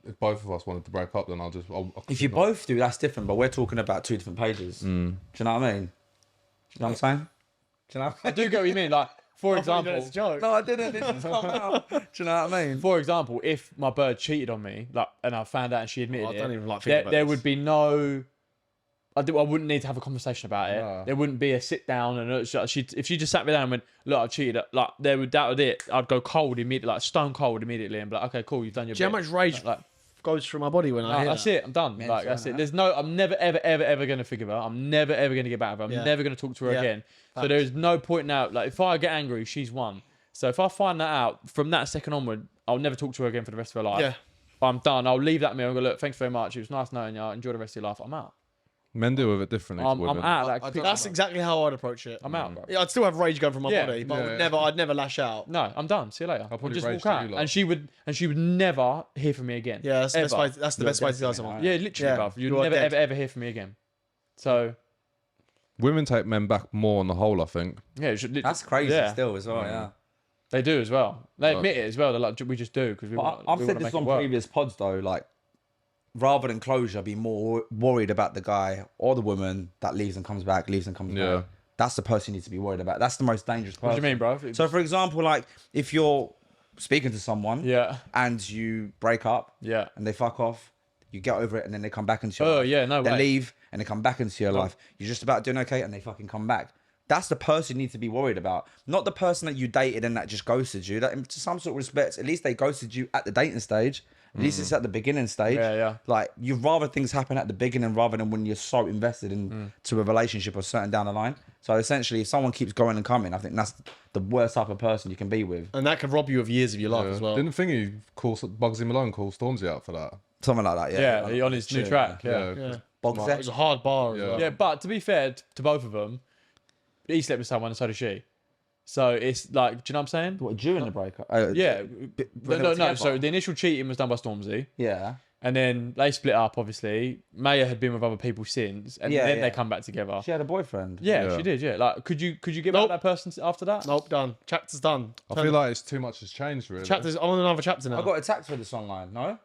if both of us wanted to break up, then I'll If you both do, that's different. But we're talking about two different pages. Do you know what I mean? Do you know what I'm saying? Do you know? I do get what you mean. Like, for example, It's a joke. No, I didn't. This has come out. Do you know what I mean? for example, if my bird cheated on me, like, and I found out and she admitted I don't it, even like thinking about there this. would be no. I wouldn't need to have a conversation about it. No. There wouldn't be a sit down and if she just sat me down and went, look, I cheated. Like that would it. I'd go cold immediately, like stone cold immediately, and be like, okay, cool, you've done your. Do you know how bit. much rage Like, goes through my body when I hear that's that? it. I'm done. Like that's it. There's no. I'm never ever gonna forgive her. I'm never ever gonna get back with her. I'm Yeah. never gonna talk to her Yeah. again. So there's no point now. Like if I get angry, she's won. So if I find that out from that second onward, I'll never talk to her again for the rest of her life. Yeah. I'm done. I'll leave that meal and go, look, thanks very much. It was nice knowing you. Enjoy the rest of your life. I'm out. Men deal with it differently. I'm out. That's exactly how I'd approach it. I'm out, bro. Yeah, I'd still have rage going from my body, but I'd never lash out. No, I'm done. See you later. I'll probably just rage walk to out. you lot. And she would never hear from me again. Yeah, that's the best way. That's the best way to tell definitely someone. Yeah, literally, bruv. You'd You're never, dead. ever hear from me again. So, Women take men back more on the whole, I think. yeah. You should, That's crazy Yeah. still as well, yeah. They do as well. They admit it as well. They're like, we just do because we But want I've we said wanna this make on it work. previous pods though, like rather than closure, be more worried about the guy or the woman that leaves and comes back, leaves and comes Yeah. back. That's the person you need to be worried about. That's the most dangerous person. What do you mean, bro? So for example, like if you're speaking to someone Yeah. and you break up Yeah. and they fuck off, you get over it and then they come back into your Oh, life. yeah, no They way. leave and they come back into your life. You're just about doing okay and they fucking come back. That's the person you need to be worried about. Not the person that you dated and that just ghosted you. That, to some sort of respect, at least they ghosted you at the dating stage. At least it's at the beginning stage. Yeah, yeah. Like, you'd rather things happen at the beginning rather than when you're so invested into a relationship or certain down the line. So essentially, if someone keeps going and coming, I think that's the worst type of person you can be with. And that could rob you of years of your life as well. Didn't Thingy call Bugsy Malone call Stormzy out for that? Something like that, yeah. Yeah, on his new track. Yeah. Yeah. Bogs It was a hard bar. As well. Yeah, but to be fair to both of them, he slept with someone and so did she. So it's like, do you know what I'm saying? What, during the breakup? Yeah. when they No. were together? So the initial cheating was done by Stormzy. Yeah. And then they split up, obviously. Maya had been with other people since. And Yeah, then yeah. they come back together. She had a boyfriend. Yeah, Yeah. she did, yeah. Like, could you get back Nope. with that person after that? Nope, done. Chapter's done. I feel like it's too much has changed, really. Chapter's on another chapter now. I got attacked for this online, no?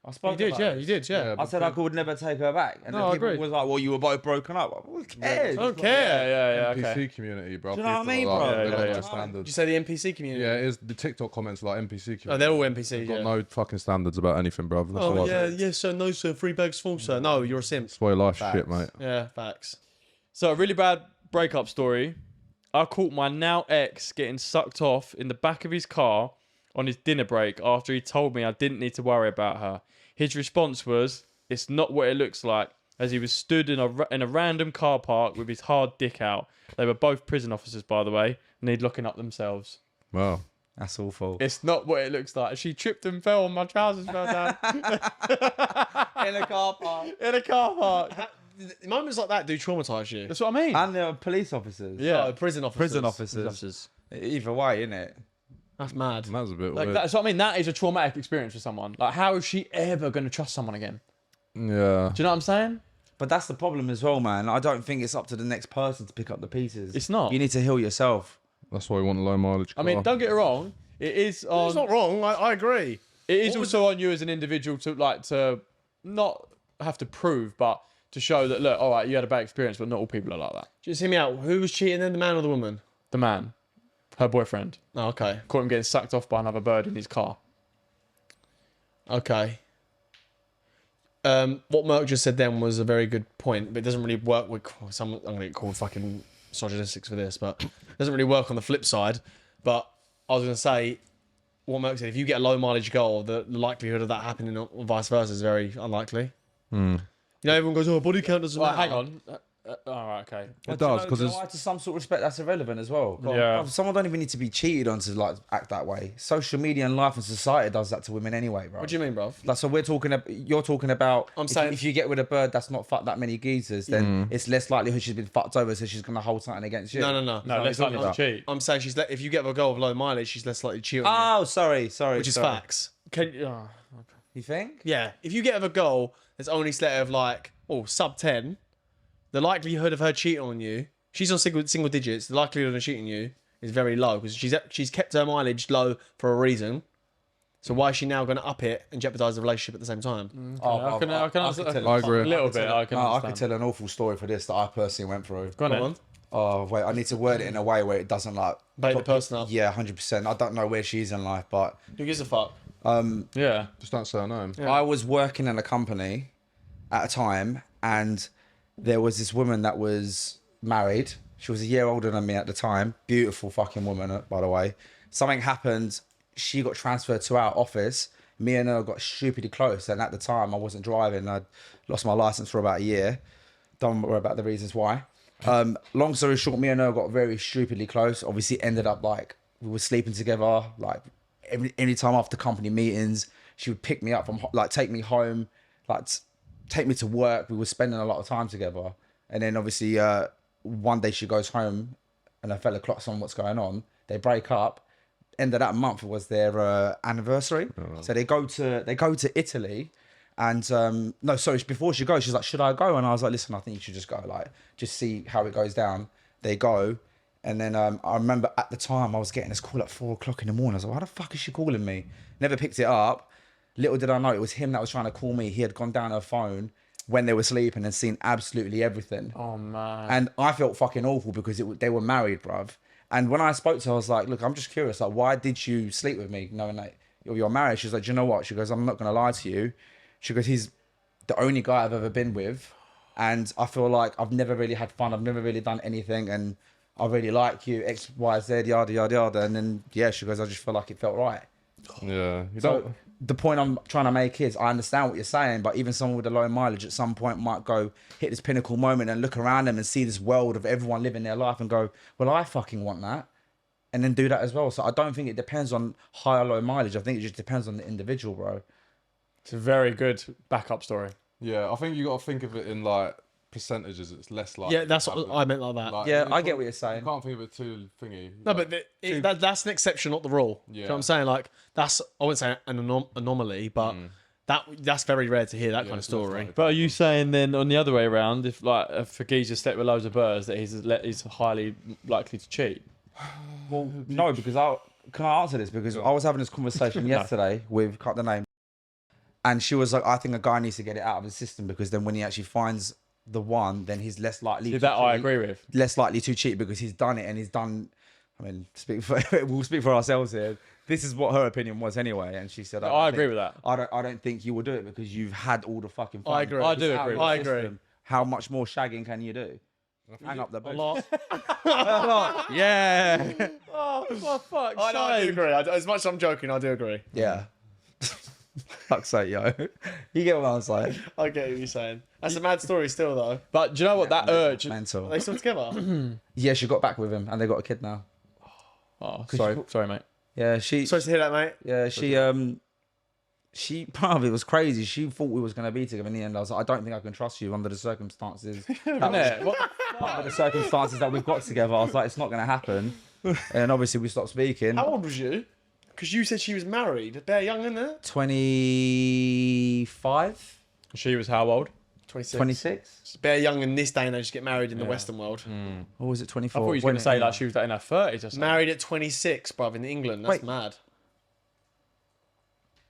I spoke You did, about yeah. it. You did, yeah. I said I could never take her back. And No, I then people agree. was like, well, you were both broken up. Who cares? I don't care. Yeah, NPC okay. community, bro. Do you know what I People mean, are like, bro? they got Yeah, no yeah. Did standards. you say the NPC community? Yeah, it is the TikTok comments like NPC community. Oh, they're all NPC. They've got Yeah. no fucking standards about anything, bro. That's Oh all I yeah, think. yeah, sir. No, sir. 3 bags full, sir. No, you're a simp. That's why your life's Facts. shit, mate. Yeah, facts. So a really bad breakup story. I caught my now ex getting sucked off in the back of his car on his dinner break after he told me I didn't need to worry about her. His response was, "It's not what it looks like," as he was stood in a random car park with his hard dick out. They were both prison officers, by the way, and he'd looking up themselves. Wow. That's awful. It's not what it looks like. She tripped and fell and my trousers fell down In a car park. in a car park. Moments like that do traumatize you. That's what I mean. And there were police officers. Yeah. Oh, prison officers. Prison officers. Either way, innit? That's mad. That was a bit Like weird. that's what I mean. That is a traumatic experience for someone. Like, how is she ever going to trust someone again? Yeah. Do you know what I'm saying? But that's the problem as well, man. I don't think it's up to the next person to pick up the pieces. It's not. You need to heal yourself. That's why we want a low mileage I car. mean, don't get it wrong. It is on. It's not wrong. I agree. It is also on you as an individual to not have to prove, but to show that, look, all right, you had a bad experience, but not all people are like that. Just hear me out. Who was cheating then, the man or the woman? The man, her boyfriend, Oh, okay. caught him getting sucked off by another bird in his car. Okay. What Merck just said then was a very good point, but it doesn't really work with some. I'm going to get called fucking misogynistics for this, but it doesn't really work on the flip side. But I was going to say, what Merck said, if you get a low mileage goal, the likelihood of that happening or vice versa is very unlikely. You know, everyone goes, "Oh, body count doesn't Well, matter." hang on. All right, okay. It does, because it's... it's... to some sort of respect, that's irrelevant as well. Yeah. Someone don't even need to be cheated on to like act that way. Social media and life and society does that to women anyway, bro. What do you mean, bruv? Like, so we're talking. You're talking about. I'm saying- if you get with a bird that's not fucked that many geezers, then it's less likely she's been fucked over, so she's gonna hold something against you. No. No, what let's you're not talking about. cheat. I'm saying if you get a goal of low mileage, she's less likely to cheat on you, Oh, sorry, which is sorry. facts. Can You think? Yeah, if you get a goal that's only set of like, sub 10, the likelihood of her cheating on you, she's on single digits, the likelihood of her cheating on you is very low because she's kept her mileage low for a reason. So why is she now going to up it and jeopardise the relationship at the same time? I can understand. tell- I agree. A little bit. I can No, I understand. could tell an awful story for this that I personally went through. Go on, Come then. on. Oh wait, I need to word it in a way where it doesn't like Bait the person up. Yeah, 100%. I don't know where she is in life, but Who gives a fuck? Yeah. Just don't say her name. I was working in a company at a time, and there was this woman that was married. She was a year older than me at the time. Beautiful fucking woman, by the way. Something happened. She got transferred to our office. Me and her got stupidly close, and at the time I wasn't driving. I'd lost my license for about a year. Don't worry about the reasons why. Long story short, me and her got very stupidly close. Obviously ended up like we were sleeping together. Like any time after company meetings, she would pick me up from like take me home, like take me to work. We were spending a lot of time together. And then obviously one day she goes home, and her fella clocks on what's going on. They break up. End of that month was their anniversary. Oh. So they go to Italy. And no, sorry, before she goes, she's like, should I go? And I was like, listen, I think you should just go, like, just see how it goes down. They go. And then I remember at the time I was getting this call at 4 o'clock in the morning. I was like, why the fuck is she calling me? Never picked it up. Little did I know it was him that was trying to call me. He had gone down her phone when they were sleeping and seen absolutely everything. Oh, man. And I felt fucking awful because they were married, bruv. And when I spoke to her, I was like, look, I'm just curious. Like, why did you sleep with me knowing that you're married? She's like, do you know what? She goes, I'm not going to lie to you. She goes, he's the only guy I've ever been with. And I feel like I've never really had fun. I've never really done anything. And I really like you, X, Y, Z, yada, yada, yada. And then, yeah, she goes, I just feel like it felt right. Yeah. So the point I'm trying to make is I understand what you're saying, but even someone with a low mileage at some point might go hit this pinnacle moment and look around them and see this world of everyone living their life and go, well, I fucking want that. And then do that as well. So I don't think it depends on high or low mileage. I think it just depends on the individual, bro. It's a very good backup story. Yeah, I think you got to think of it in like percentages. It's less like. Yeah, that's what I meant like that. Like, Yeah, I get what you're saying. You can't think of it too thingy. No, like, but that's an exception, not the rule. Yeah. You know what I'm saying? Like, that's, I wouldn't say an anomaly, but that's very rare to hear that kind of story. But are you saying then on the other way around, if a geezer slept with loads of birds, that he's highly likely to cheat? Well, no, because can I answer this? Because I was having this conversation yesterday with, cut the name, and she was like, I think a guy needs to get it out of his system because then when he actually finds the one, then he's less likely to cheat. I agree with. Less likely to cheat because he's done it and he's done, I mean, we'll speak for ourselves here. This is what her opinion was anyway. And she said, I agree with that. I don't think you will do it because you've had all the fucking fun. I agree. I do agree. I agree. How much more shagging can you do? Hang up the A boot. lot. Yeah. Oh, for fuck's I do agree. As much as I'm joking, I do agree. Yeah. Fuck's sake, yo. You get what I'm saying? I get what you're saying. That's a mad story still, though. But do you know what? That urge. Mental. Are they still together? Yeah, she got back with him and they got a kid now. Oh, sorry, mate. Yeah, Sorry to hear that, mate. Yeah, she part of it was crazy. She thought we was gonna be together. In the end, I was like, I don't think I can trust you under the circumstances. Under the circumstances that we've got together, I was like, it's not gonna happen. And obviously, we stopped speaking. How old was you? Because you said she was married. They're young, isn't it? 25, She was how old? 26. 26. Bare young in this day and age to get married in the Western world. Or was it 24? I thought you were going to say like she was in her 30s or something. Married at 26, bruv, in England. That's Wait. mad.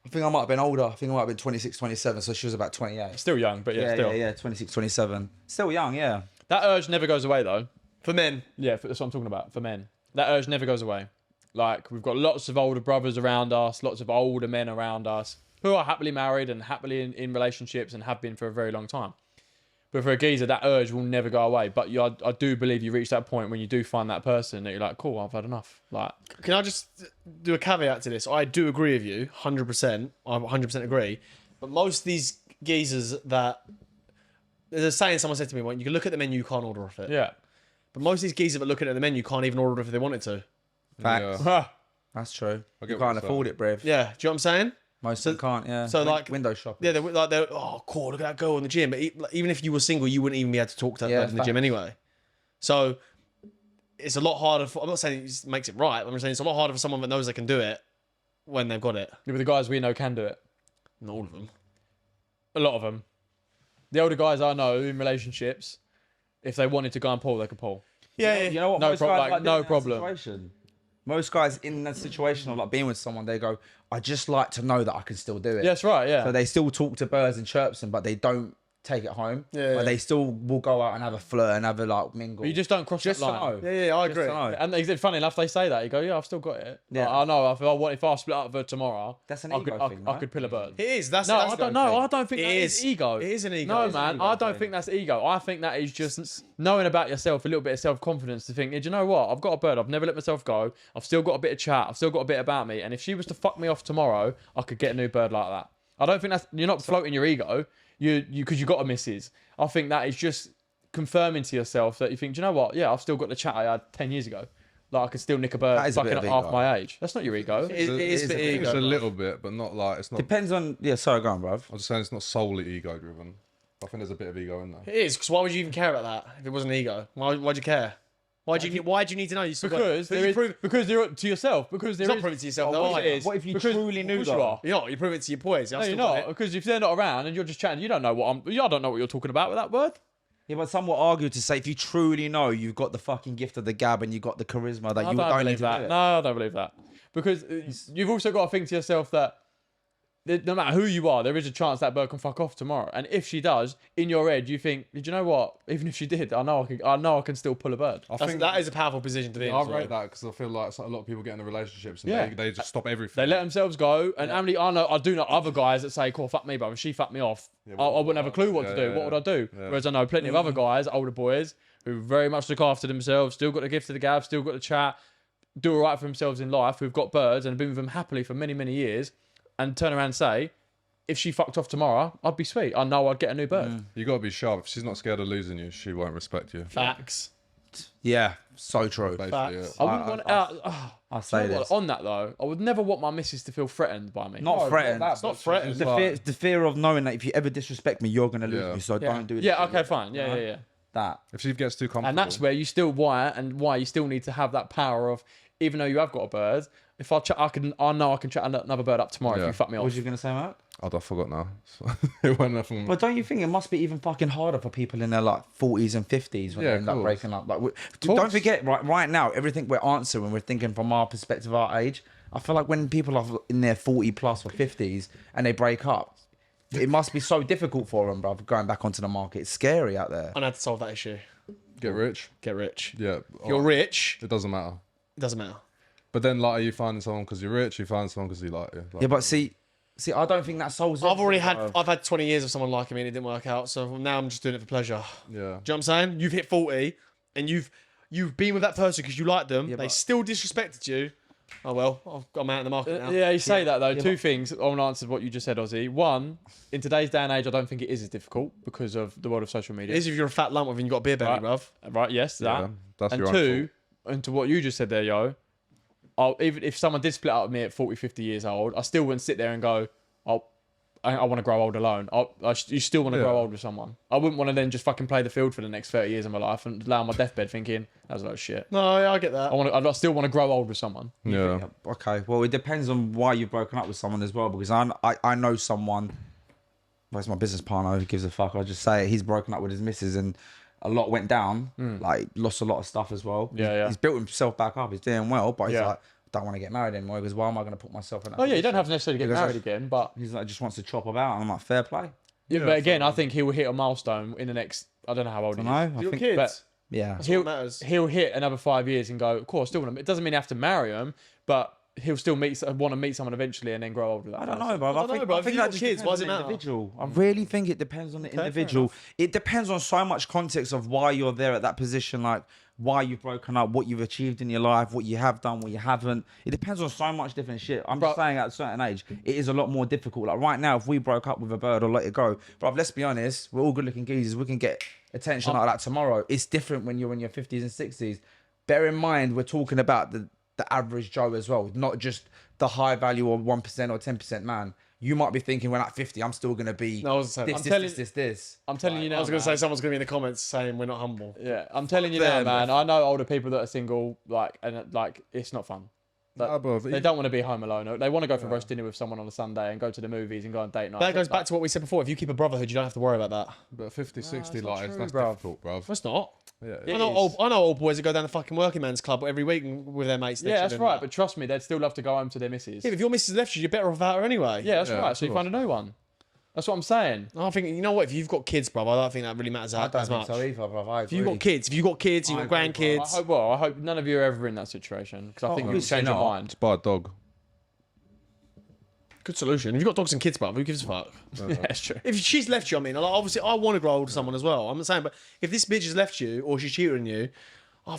I think I might have been older. I think I might have been 26, 27. So she was about 28. Still young, but yeah, still. Yeah, 26, 27. Still young, yeah. That urge never goes away though. For men. Yeah, that's what I'm talking about. For men, that urge never goes away. Like we've got lots of older brothers around us, lots of older men around us who are happily married and happily in relationships and have been for a very long time. But for a geezer, that urge will never go away. But I do believe you reach that point when you do find that person that you're like, cool, I've had enough. Like, can I just do a caveat to this? I do agree with you, 100%. I 100% agree. But most of these geezers that... There's a saying someone said to me, well, you can look at the menu, you can't order off it. yeah. But most of these geezers that looking at the menu can't even order it if they wanted to. Facts. Yeah. That's true. I You get can't what you're afford it, Brev. Yeah, do you know what I'm saying? Most of them can't, yeah. So, like... Window shopping. Yeah, they're oh, cool, look at that girl in the gym. But even if you were single, you wouldn't even be able to talk to that person in the gym anyway. So it's a lot harder for... I'm not saying it makes it right. I'm just saying it's a lot harder for someone that knows they can do it when they've got it. Yeah, but the guys we know can do it. Not all of them. A lot of them. The older guys I know in relationships, if they wanted to go and pull, they could pull. Yeah, You know what? No Most guys like, no doing that problem. situation. Most guys in that situation of like being with someone, they go, I just like to know that I can still do it. Yes, right, yeah. So they still talk to birds and chirps them, but they don't take it home. Yeah, But yeah. they still will go out and have a flirt and have a like mingle. But you just don't cross just that to line. know. Yeah, I Just agree. to know. And it's funny enough, they say that. You go, yeah, I've still got it. Yeah. Like, I know if I split up with her tomorrow, That's an I ego could, thing, I right? could pill a bird. It is. That's No, that's I don't the know. thing. I don't think It that is. is ego. It is an ego. No, It is an man, ego I don't thing. think that's ego. I think that is just knowing about yourself, a little bit of self-confidence to think, do you know what? I've got a bird. I've never let myself go. I've still got a bit of chat. I've still got a bit about me. And if she was to fuck me off tomorrow, I could get a new bird like that. I don't think you're not floating your ego. Because you got a missus. I think that is just confirming to yourself that you think, do you know what? Yeah, I've still got the chat I had 10 years ago. Like I could still nick a bird That is a bit fucking of half ego. my age. That's not your ego. It is a bit ego. It's a little bit, but not like it's not. Depends on. Yeah, sorry, go on, bruv. I'm just saying it's not solely ego driven. I think there's a bit of ego in there. It is, because why would you even care about that if it wasn't ego? Why'd you care? Why do you need to know? Because you're to yourself. Because It's not proving to yourself, though. It is. What if you Because- truly knew of course though? you are. You're not. You prove it to your boys. No, you're not. Because if they're not around and you're just chatting, you don't know what I don't know what you're talking about with that word. Yeah, but some will argue to say if you truly know you've got the fucking gift of the gab and you've got the charisma that I you don't don't need believe to that. do it. No, I don't believe that. Because you've also got to think to yourself that no matter who you are, there is a chance that bird can fuck off tomorrow. And if she does, in your head, you think, "Did you know what? Even if she did, I know I can still pull a bird." I think that is a powerful position to be in. I as well. rate that because I feel like a lot of people get into relationships and Yeah. they just stop everything. They let themselves go, and how many I do know other guys that say, "Cool, fuck me, bro. If she fucked me off, I wouldn't have a clue what to do. What would I do?" Yeah. Whereas I know plenty of other guys, older boys, who very much look after themselves, still got the gift of the gab, still got the chat, do all right for themselves in life, who've got birds and have been with them happily for many, many years, and turn around and say, "If she fucked off tomorrow, I'd be sweet. I know I'd get a new bird." You got to be sharp. If she's not scared of losing you, she won't respect you. Facts. Yeah, so true. Basically, Facts. I wouldn't want. I'll say you know this. what, on that though, I would never want my missus to feel threatened by me. Not threatened. It's not threatened. The fear of knowing that if you ever disrespect me, you're gonna lose Yeah. me. So don't do it. Yeah. Okay. Fine. Yeah. That. if she gets too comfortable, And that's where you still why you still need to have that power of, even though you have got a bird, if I know I can chat another bird up tomorrow if Yeah. you fuck me What off. was you gonna say, Mark? I forgot now. So it went off from. But don't you think it must be even fucking harder for people in their like 40s and 50s when Yeah, they of end up course. breaking up? Like, don't forget, right now, everything we're answering, we're thinking from our perspective, our age. I feel like when people are in their 40 plus or 50s and they break up, it must be so difficult for them, bro, going back onto the market. It's scary out there. I know how to solve that issue. Get rich. Get rich. Yeah. If you're rich, It doesn't matter. it doesn't matter. But then, like, are you finding someone because you're rich? You find someone because you like you. Like, Yeah, but see, I don't think that solves. I've had 20 years of someone liking me and it didn't work out. So now I'm just doing it for pleasure. Yeah. Do you know what I'm saying? You've hit 40 and you've been with that person because you like them. Yeah, they but- still disrespected you. Oh well, I'm out in the market now. Yeah, you say that though. Two things. I want to answer what you just said, Ozzy. One, in today's day and age, I don't think it is as difficult because of the world of social media. It is if you're a fat lump and you've got a beer belly, Right. bruv. Right? Yes, that. Yeah, that's and your own two, and to what you just said there, yo, even if someone did split up with me at 40, 50 years old, I still wouldn't sit there and go, I want to grow old alone. You still want to grow old with someone. I wouldn't want to then just fucking play the field for the next 30 years of my life and lay on my deathbed thinking, that was a lot of shit. No, yeah, I get that. I still want to grow old with someone. Yeah. Okay, well, it depends on why you've broken up with someone as well. Because I know someone. Well, it's my business partner. Who gives a fuck? I'll just say it. He's broken up with his missus and a lot went down. Like lost a lot of stuff as well. Yeah. He's built himself back up. He's doing well, but he's Yeah. like, don't want to get married anymore. Because why am I going to put myself in that? Oh yeah, you don't position? have to necessarily get Because married again, but He's like, just wants to chop about, and I'm like, fair play. but again, I think he will hit a milestone in the next. I don't know how old he No, is. I Your think, kids. but- yeah. That's what matters. He'll hit another 5 years and go, cool, I still want to. It doesn't mean you have to marry him, but he'll still want to meet someone eventually and then grow old with that. I don't person. know, bro. I don't know, bro. I If think you've that got just kids, depends why does on it the matter? individual. I really think it depends on the fair individual. It depends on so much context of why you're there at that position, like why you've broken up, what you've achieved in your life, what you have done, what you haven't. It depends on so much different shit. I'm just saying at a certain age, it is a lot more difficult. Like right now, if we broke up with a bird or let it go, bro, let's be honest, we're all good looking geezers. We can get attention like that tomorrow. It's different when you're in your 50s and 60s. Bear in mind, we're talking about the average Joe as well, not just the high value of 1% or 10% man. You might be thinking, when at 50, I'm still going to be No, I was saying- this. I'm telling you now. I was going to man. say someone's going to be in the comments saying we're not humble. Yeah, I'm telling you now, man. I know older people that are single, like it's not fun. Nah, bro, They don't want to be home alone. They want to go for roast dinner with someone on a Sunday and go to the movies and go on date night. That goes back to what we said before. If you keep a brotherhood, you don't have to worry about that. But 50, 60, it's not like, true, that's bruv. difficult, bruv. It's not. Yeah. I know old boys that go down the fucking working man's club every week with their mates. Yeah, that's right. But trust me, they'd still love to go home to their missus. Yeah, but if your missus left you, you're better off without her anyway. Yeah, that's Yeah, right. of So you course. find a new one. That's what I'm saying. I think, you know what, if you've got kids, bro, I don't think that really matters I as don't think much. so either, bro. If you've got kids, you've got grandkids. I hope none of you are ever in that situation because I think you'll obviously change your not. mind. Just buy a dog. Good solution. If you've got dogs and kids, bro, who gives a fuck? Yeah, that's true. If she's left you, I mean, like, obviously, I want to grow old with someone as well. I'm not saying, but if this bitch has left you or she's cheated on you, you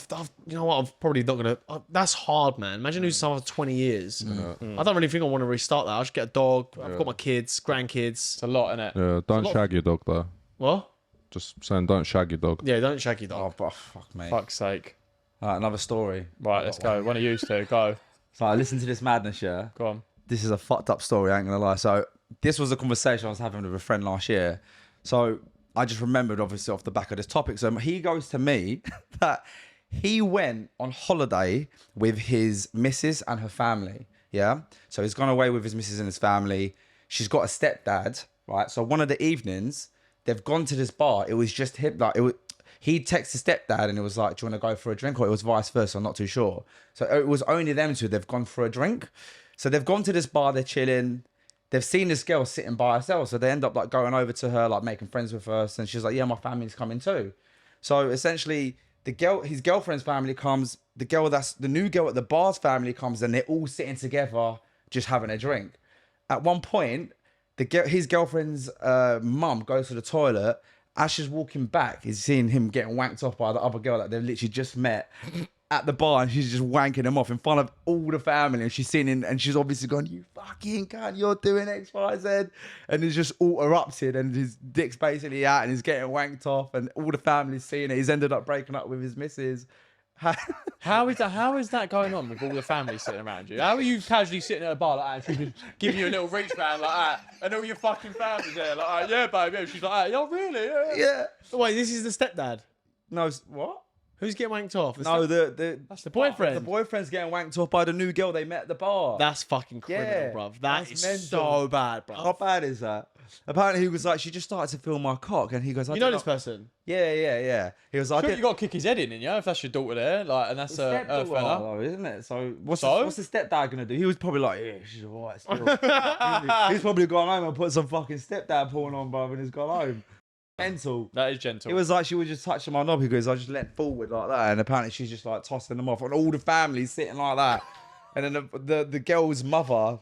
know what? I'm probably not gonna. That's hard, man. Imagine losing someone for 20 years. I don't really think I want to restart that. I'll just get a dog. I've got my kids, grandkids. It's a lot, innit? Yeah, don't shag your dog, though. What? Just saying, don't shag your dog. Yeah, don't shag your dog. Oh, but fuck, mate. Fuck's sake. Right, another story. Right, let's go. One of you two, go. So I listened to this madness, yeah. Go on. This is a fucked up story, I ain't gonna lie. So this was a conversation I was having with a friend last year. So I just remembered, obviously, off the back of this topic. So he goes to me that he went on holiday with his missus and her family, yeah? So he's gone away with his missus and his family. She's got a stepdad, right? So one of the evenings, they've gone to this bar. It was just him, like, he texted his stepdad and it was like, do you want to go for a drink? Or it was vice versa, I'm not too sure. So it was only them two, they've gone for a drink. So they've gone to this bar, they're chilling. They've seen this girl sitting by herself. So they end up like going over to her, like making friends with her. And she's like, yeah, my family's coming too. So essentially his girlfriend's family comes, the new girl at the bar's family comes, and they're all sitting together, just having a drink. At one point, his girlfriend's mum goes to the toilet. As she's walking back, he's seeing him getting wanked off by the other girl that they've literally just met at the bar, and she's just wanking him off in front of all the family. And she's seeing him, and she's obviously going, you fucking cunt, you're doing X, Y, Z. And he's just all erupted, and his dick's basically out, and he's getting wanked off, and all the family's seeing it. He's ended up breaking up with his missus. How is that going on with all the family sitting around you? How are you casually sitting at a bar like that and she's just giving you a little reach round like that, and all your fucking family's there like, yeah, baby. And she's like, oh, really? Yeah. Wait, this is the stepdad. No, what? Who's getting wanked off? No, That's the boyfriend. The boyfriend's getting wanked off by the new girl they met at the bar. That's fucking criminal, Yeah, bruv. That that's is mental. so bad, bruv. How bad is that? Apparently he was like, she just started to feel my cock, and he goes, You know this person? Yeah. He was like, Sure, you got to kick his head in, you know, if that's your daughter there, like, and that's her fella. though, isn't it? So what's the stepdad gonna do? He was probably like, yeah, she's alright still. He's probably gone home and put some fucking stepdad porn on, bruv, and he's gone home. Gentle. That is gentle. It was like she was just touching my knob. He goes, I just leant forward like that, and apparently she's just like tossing them off, and all the family's sitting like that. And then the girl's mother,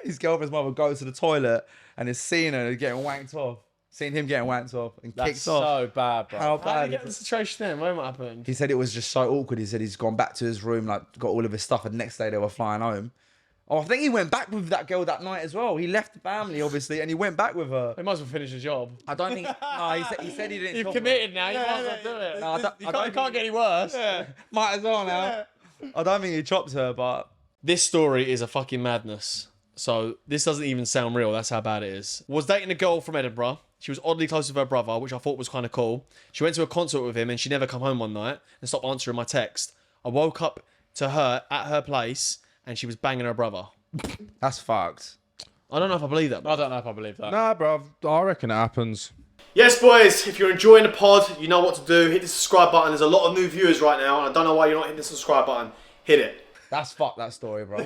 his girlfriend's mother, goes to the toilet and is seeing her getting wanked off. Seeing him getting wanked off and kicks off. That's so bad, bro. How How did bad? you get the situation then? What happened? He said it was just so awkward. He said he's gone back to his room, like got all of his stuff, and next day they were flying home. Oh, I think he went back with that girl that night as well. He left the family, obviously, and he went back with her. He might as well finish his job. I don't think. No, he said he didn't. You've stop committed now. You might as well do it. No, I don't- You I don't can't get any worse. Might as well now. I don't think he chopped her, but This story is a fucking madness. So this doesn't even sound real. That's how bad it is. Was dating a girl from Edinburgh. She was oddly close with her brother, which I thought was kind of cool. She went to a concert with him and she never come home one night and stopped answering my text. I woke up to her at her place and she was banging her brother. that's fucked. I don't know if I believe that. I don't know if I believe that. Nah, bruv. I reckon it happens. Yes, boys, if you're enjoying the pod, you know what to do. Hit the subscribe button. There's a lot of new viewers right now, and I don't know why you're not hitting the subscribe button. Hit it. That's fucked, that story, bro.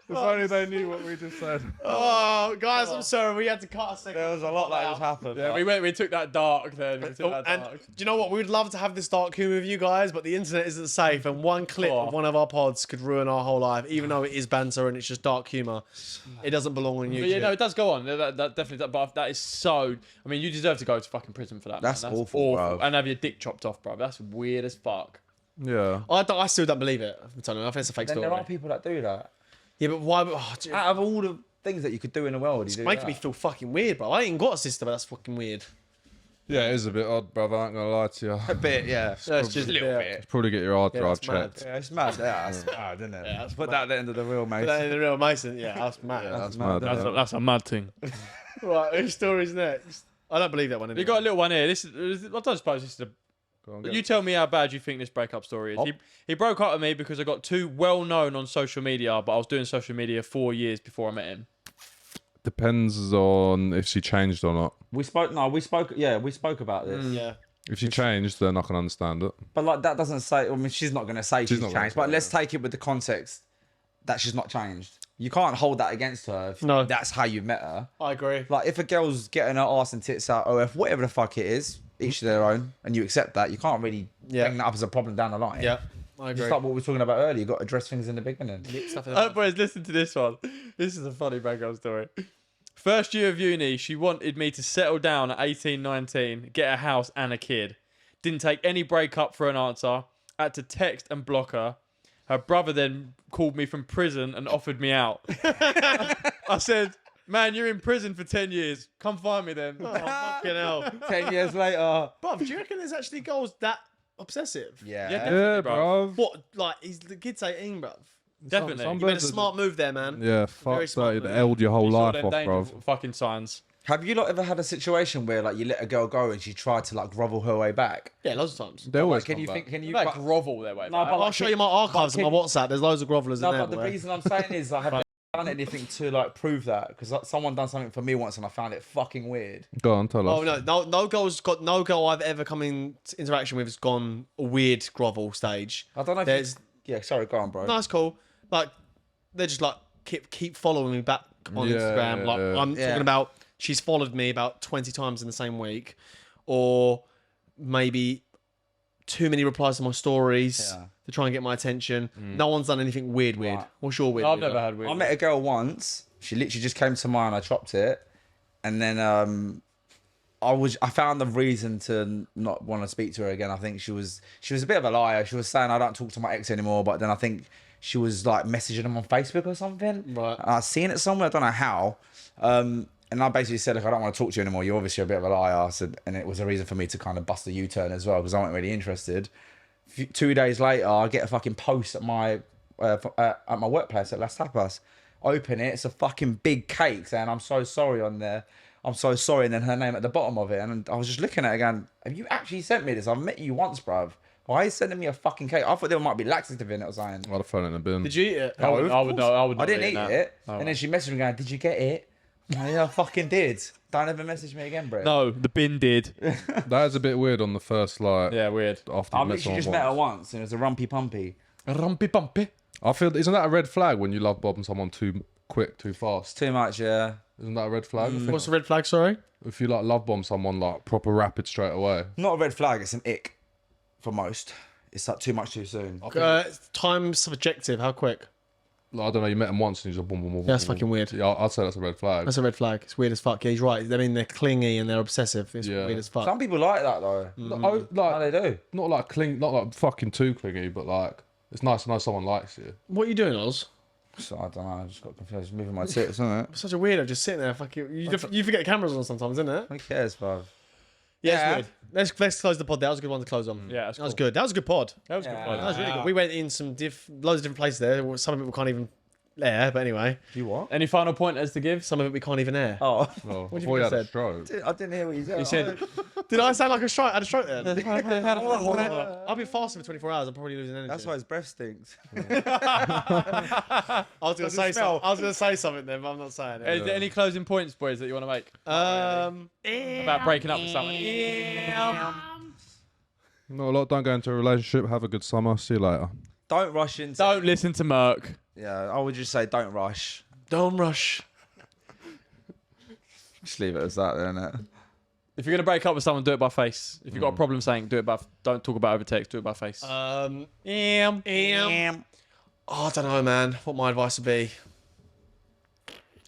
If only they knew what we just said. Oh, guys, I'm sorry. We had to cut a second. There was a lot that just happened. Yeah, we took that dark then. We took that And dark. do you know what? We'd love to have this dark humour with you guys, but the internet isn't safe, and one clip of one of our pods could ruin our whole life, even though it is banter and it's just dark humour. It doesn't belong on YouTube. But yeah, no, it does go on. That definitely does. But that is so. I mean, you deserve to go to fucking prison for that. That's man. awful, bro. And have your dick chopped off, bro. That's weird as fuck. Yeah. I still don't believe it. I'm telling you, I think it's a fake Then story. there are people that do that. Yeah, but why? Oh, dude, Out of all the things that you could do in the world, you do making that. me feel fucking weird, bro. I ain't got a sister, but that's fucking weird. Yeah, it is a bit odd, brother. I ain't gonna lie to you. A bit, yeah. That's just a little bit. Probably get your hard Yeah, drive that's mad. checked. Yeah, it's mad. Yeah, that's mad, isn't it? Yeah, that's Put mad. that at the end of the wheel, mate. That is the real Mason. Yeah, that's mad. That's mad. That's a mad thing. Right, whose story's next? I don't believe that one. Anyway. You got a little one here. This is. I don't suppose this is a. Go on, But go. you tell me how bad you think this breakup story is. Oh. He broke up with me because I got too well known on social media, but I was doing social media 4 years before I met him. Depends on if she changed or not. We spoke about this. Yeah. If she changed, then I can understand it. But like that doesn't say. I mean, she's not going to say she's not gonna changed. say But let's that. take it with the context that she's not changed. You can't hold that against her. If No. that's how you met her. I agree. Like if a girl's getting her ass and tits out, or if whatever the fuck it is, each to their own, and you accept that, you can't really bring that up as a problem down the line. Yeah, I agree. Just like what we were talking about earlier, you got to address things in the beginning. Boys, listen to this one. This is a funny breakup story. First year of uni, she wanted me to settle down at 18, 19, get a house and a kid. Didn't take any breakup for an answer. Had to text and block her. Her brother then called me from prison and offered me out. I said, man, you're in prison for 10 years. Come find me then. Oh, fucking hell. 10 years later. Bruv, do you reckon there's actually girls that obsessive? Yeah. Yeah, bro. What? Like, the kid's 18, bruv. Definitely. Some You made a birds are- smart move there, man. Yeah, Very fuck smart that. move. It held your whole You saw life them off, bro. danger fucking signs. Have you lot ever had a situation where like you let a girl go and she tried to like grovel her way back? Yeah, lots of times. They always Like, can come you back. think? Can you? Like but- grovel their way. No, back. but I'll show you my archives on my WhatsApp. There's loads of grovelers No, in there. but the boy. reason I'm saying is I haven't done anything to like prove that because someone done something for me once and I found it fucking weird. Go on, tell us. Oh no girl I've ever come in interaction with has gone a weird grovel stage. I don't know if There's yeah, sorry, go on, bro. no, it's cool. Like they're just like keep following me back on Yeah, Instagram. yeah, Like yeah. I'm Yeah. talking about she's followed me about 20 times in the same week, or maybe too many replies to my stories Yeah. to try and get my attention. No one's done anything weird. Right. What's your weird? I've weird? never had weird. I met a girl once. She literally just came to mine. I chopped it, and then I found the reason to not want to speak to her again. I think she was a bit of a liar. She was saying I don't talk to my ex anymore, but then I think she was like messaging him on Facebook or something. Right. And I seen it somewhere. I don't know how. And I basically said, look, I don't want to talk to you anymore. You're obviously a bit of a liar. I said, and it was a reason for me to kind of bust a U-turn as well because I wasn't really interested. 2 days later, I get a fucking post at my workplace at Las Tapas. Open it, it's a fucking big cake saying I'm so sorry on there. I'm so sorry, and then her name at the bottom of it. And I was just looking at it again. Have you actually sent me this? I've met you once, bruv. Why are you sending me a fucking cake? I thought there might be laxative in it or something. I'd have thrown it in the bin. Did you eat it? I would I not didn't eat that. it. Oh, And then she messaged me going, did you get it? I'm like, yeah, I fucking did. Don't ever message me again, bro. No, the bin did. That is a bit weird on the first, like, Yeah, weird. after I you met literally someone just met her once. once and it was a rumpy pumpy. Rumpy bumpy. I feel, isn't that a red flag when you love bombing someone too quick, too fast? Too much, yeah. Isn't that a red flag? I think What's the red flag? Sorry. if you like love bomb someone like proper rapid straight away. Not a red flag, it's an ick for most. It's like too much too soon. Time's subjective. How quick? Like, I don't know, you met them once and you just boom, boom, boom. Yeah, that's boom, fucking boom. weird. Yeah, I'd say that's a red flag. That's a red flag. It's weird as fuck. Yeah, he's right. I mean, they're clingy and they're obsessive. It's Yeah. weird as fuck. Some people like that though. Oh, No, like, they do. not like fucking too clingy, but like it's nice to know someone likes you. What are you doing, Oz? So, I don't know, I just got confused. Moving my tits, isn't it? Such a weirdo, just sitting there. Fucking, you forget cameras on sometimes, isn't it? Who cares, bruv? Yeah, it's weird. Let's close the pod. That was a good one to close on. Yeah, that's that was cool. good. That was a good pod. That was good. Yeah. fun. That was really good. We went in some loads of different places there. Some of it we can't even air, but anyway, You what? Any final pointers to give? some of it we can't even air. Oh, Oh, What do you before think you I had a said? stroke. I didn't hear what you said. You said Did I sound like a stroke? I had a stroke then. I've been fasting for 24 hours. I'm probably losing energy. That's why his breath stinks. I was gonna say smell. something. I was gonna say something then, but I'm not saying it. Is there any closing points, boys, that you want to make about breaking up with someone? No, a lot. Don't go into a relationship. Have a good summer. See you later. Don't rush into. Don't listen to Merc. Yeah, I would just say don't rush. Don't rush. Just leave it as that, then, innit? If you're gonna break up with someone, do it by face. If you've got a problem saying, do it by. Don't talk about it over text. Do it by face. Oh, I don't know, man. What my advice would be.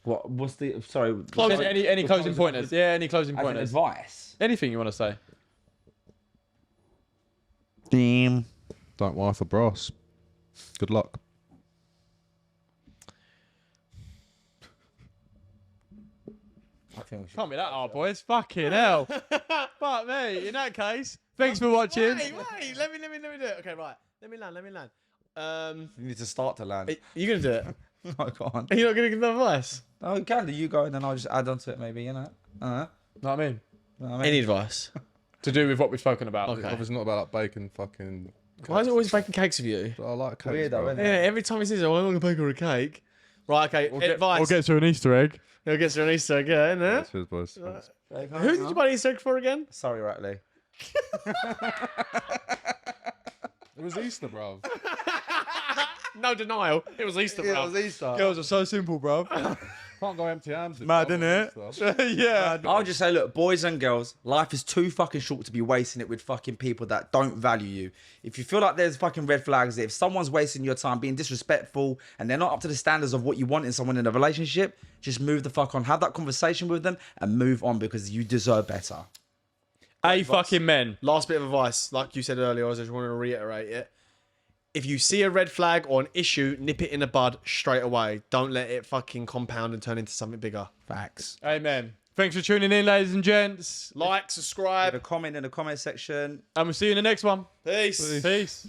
What's the? Sorry. Any closing pointers? Yeah, any closing As an pointers? advice. Anything you want to say? Damn. Don't wife a brass. Good luck. I think we should. Can't be that hard, boys. Fucking hell. Fuck me. In that case, thanks for watching. Wait. Let me do it. Okay, right. Let me land. You need to start to land. Are you gonna do it? No, I can't. Are you not gonna give them advice? Oh, you can do. You go, and then I'll just add on to it, maybe. You know. Know what I mean? Know what I mean? Any advice? To do with what we've spoken about. Okay. Obviously not about like bacon fucking. Why is it always baking cakes with you? I like cakes, Weird though, bro. isn't Yeah, it? every time he says, "Oh, I'm gonna bake her a cake." Right. Okay. Advice. We'll get to an Easter egg. He'll get her an Easter egg, yeah, That's innit? his boys. Thanks. Who did you buy an Easter egg for again? Sorry, Ratley. It was Easter, bro. No denial. It was Easter, bro. Easter. Girls are so simple, bro. Can't go empty handed. Mad, innit? Yeah. I'll just say, look, boys and girls, life is too fucking short to be wasting it with fucking people that don't value you. If you feel like there's fucking red flags, if someone's wasting your time, being disrespectful, and they're not up to the standards of what you want in someone in a relationship, just move the fuck on. Have that conversation with them and move on because you deserve better. Fucking men. Last bit of advice, like you said earlier, I just want to reiterate it. if you see a red flag or an issue, nip it in the bud straight away. Don't let it fucking compound and turn into something bigger. Facts. Amen. Thanks for tuning in, ladies and gents. Like, subscribe. Leave a comment in the comment section. And we'll see you in the next one. Peace. Peace.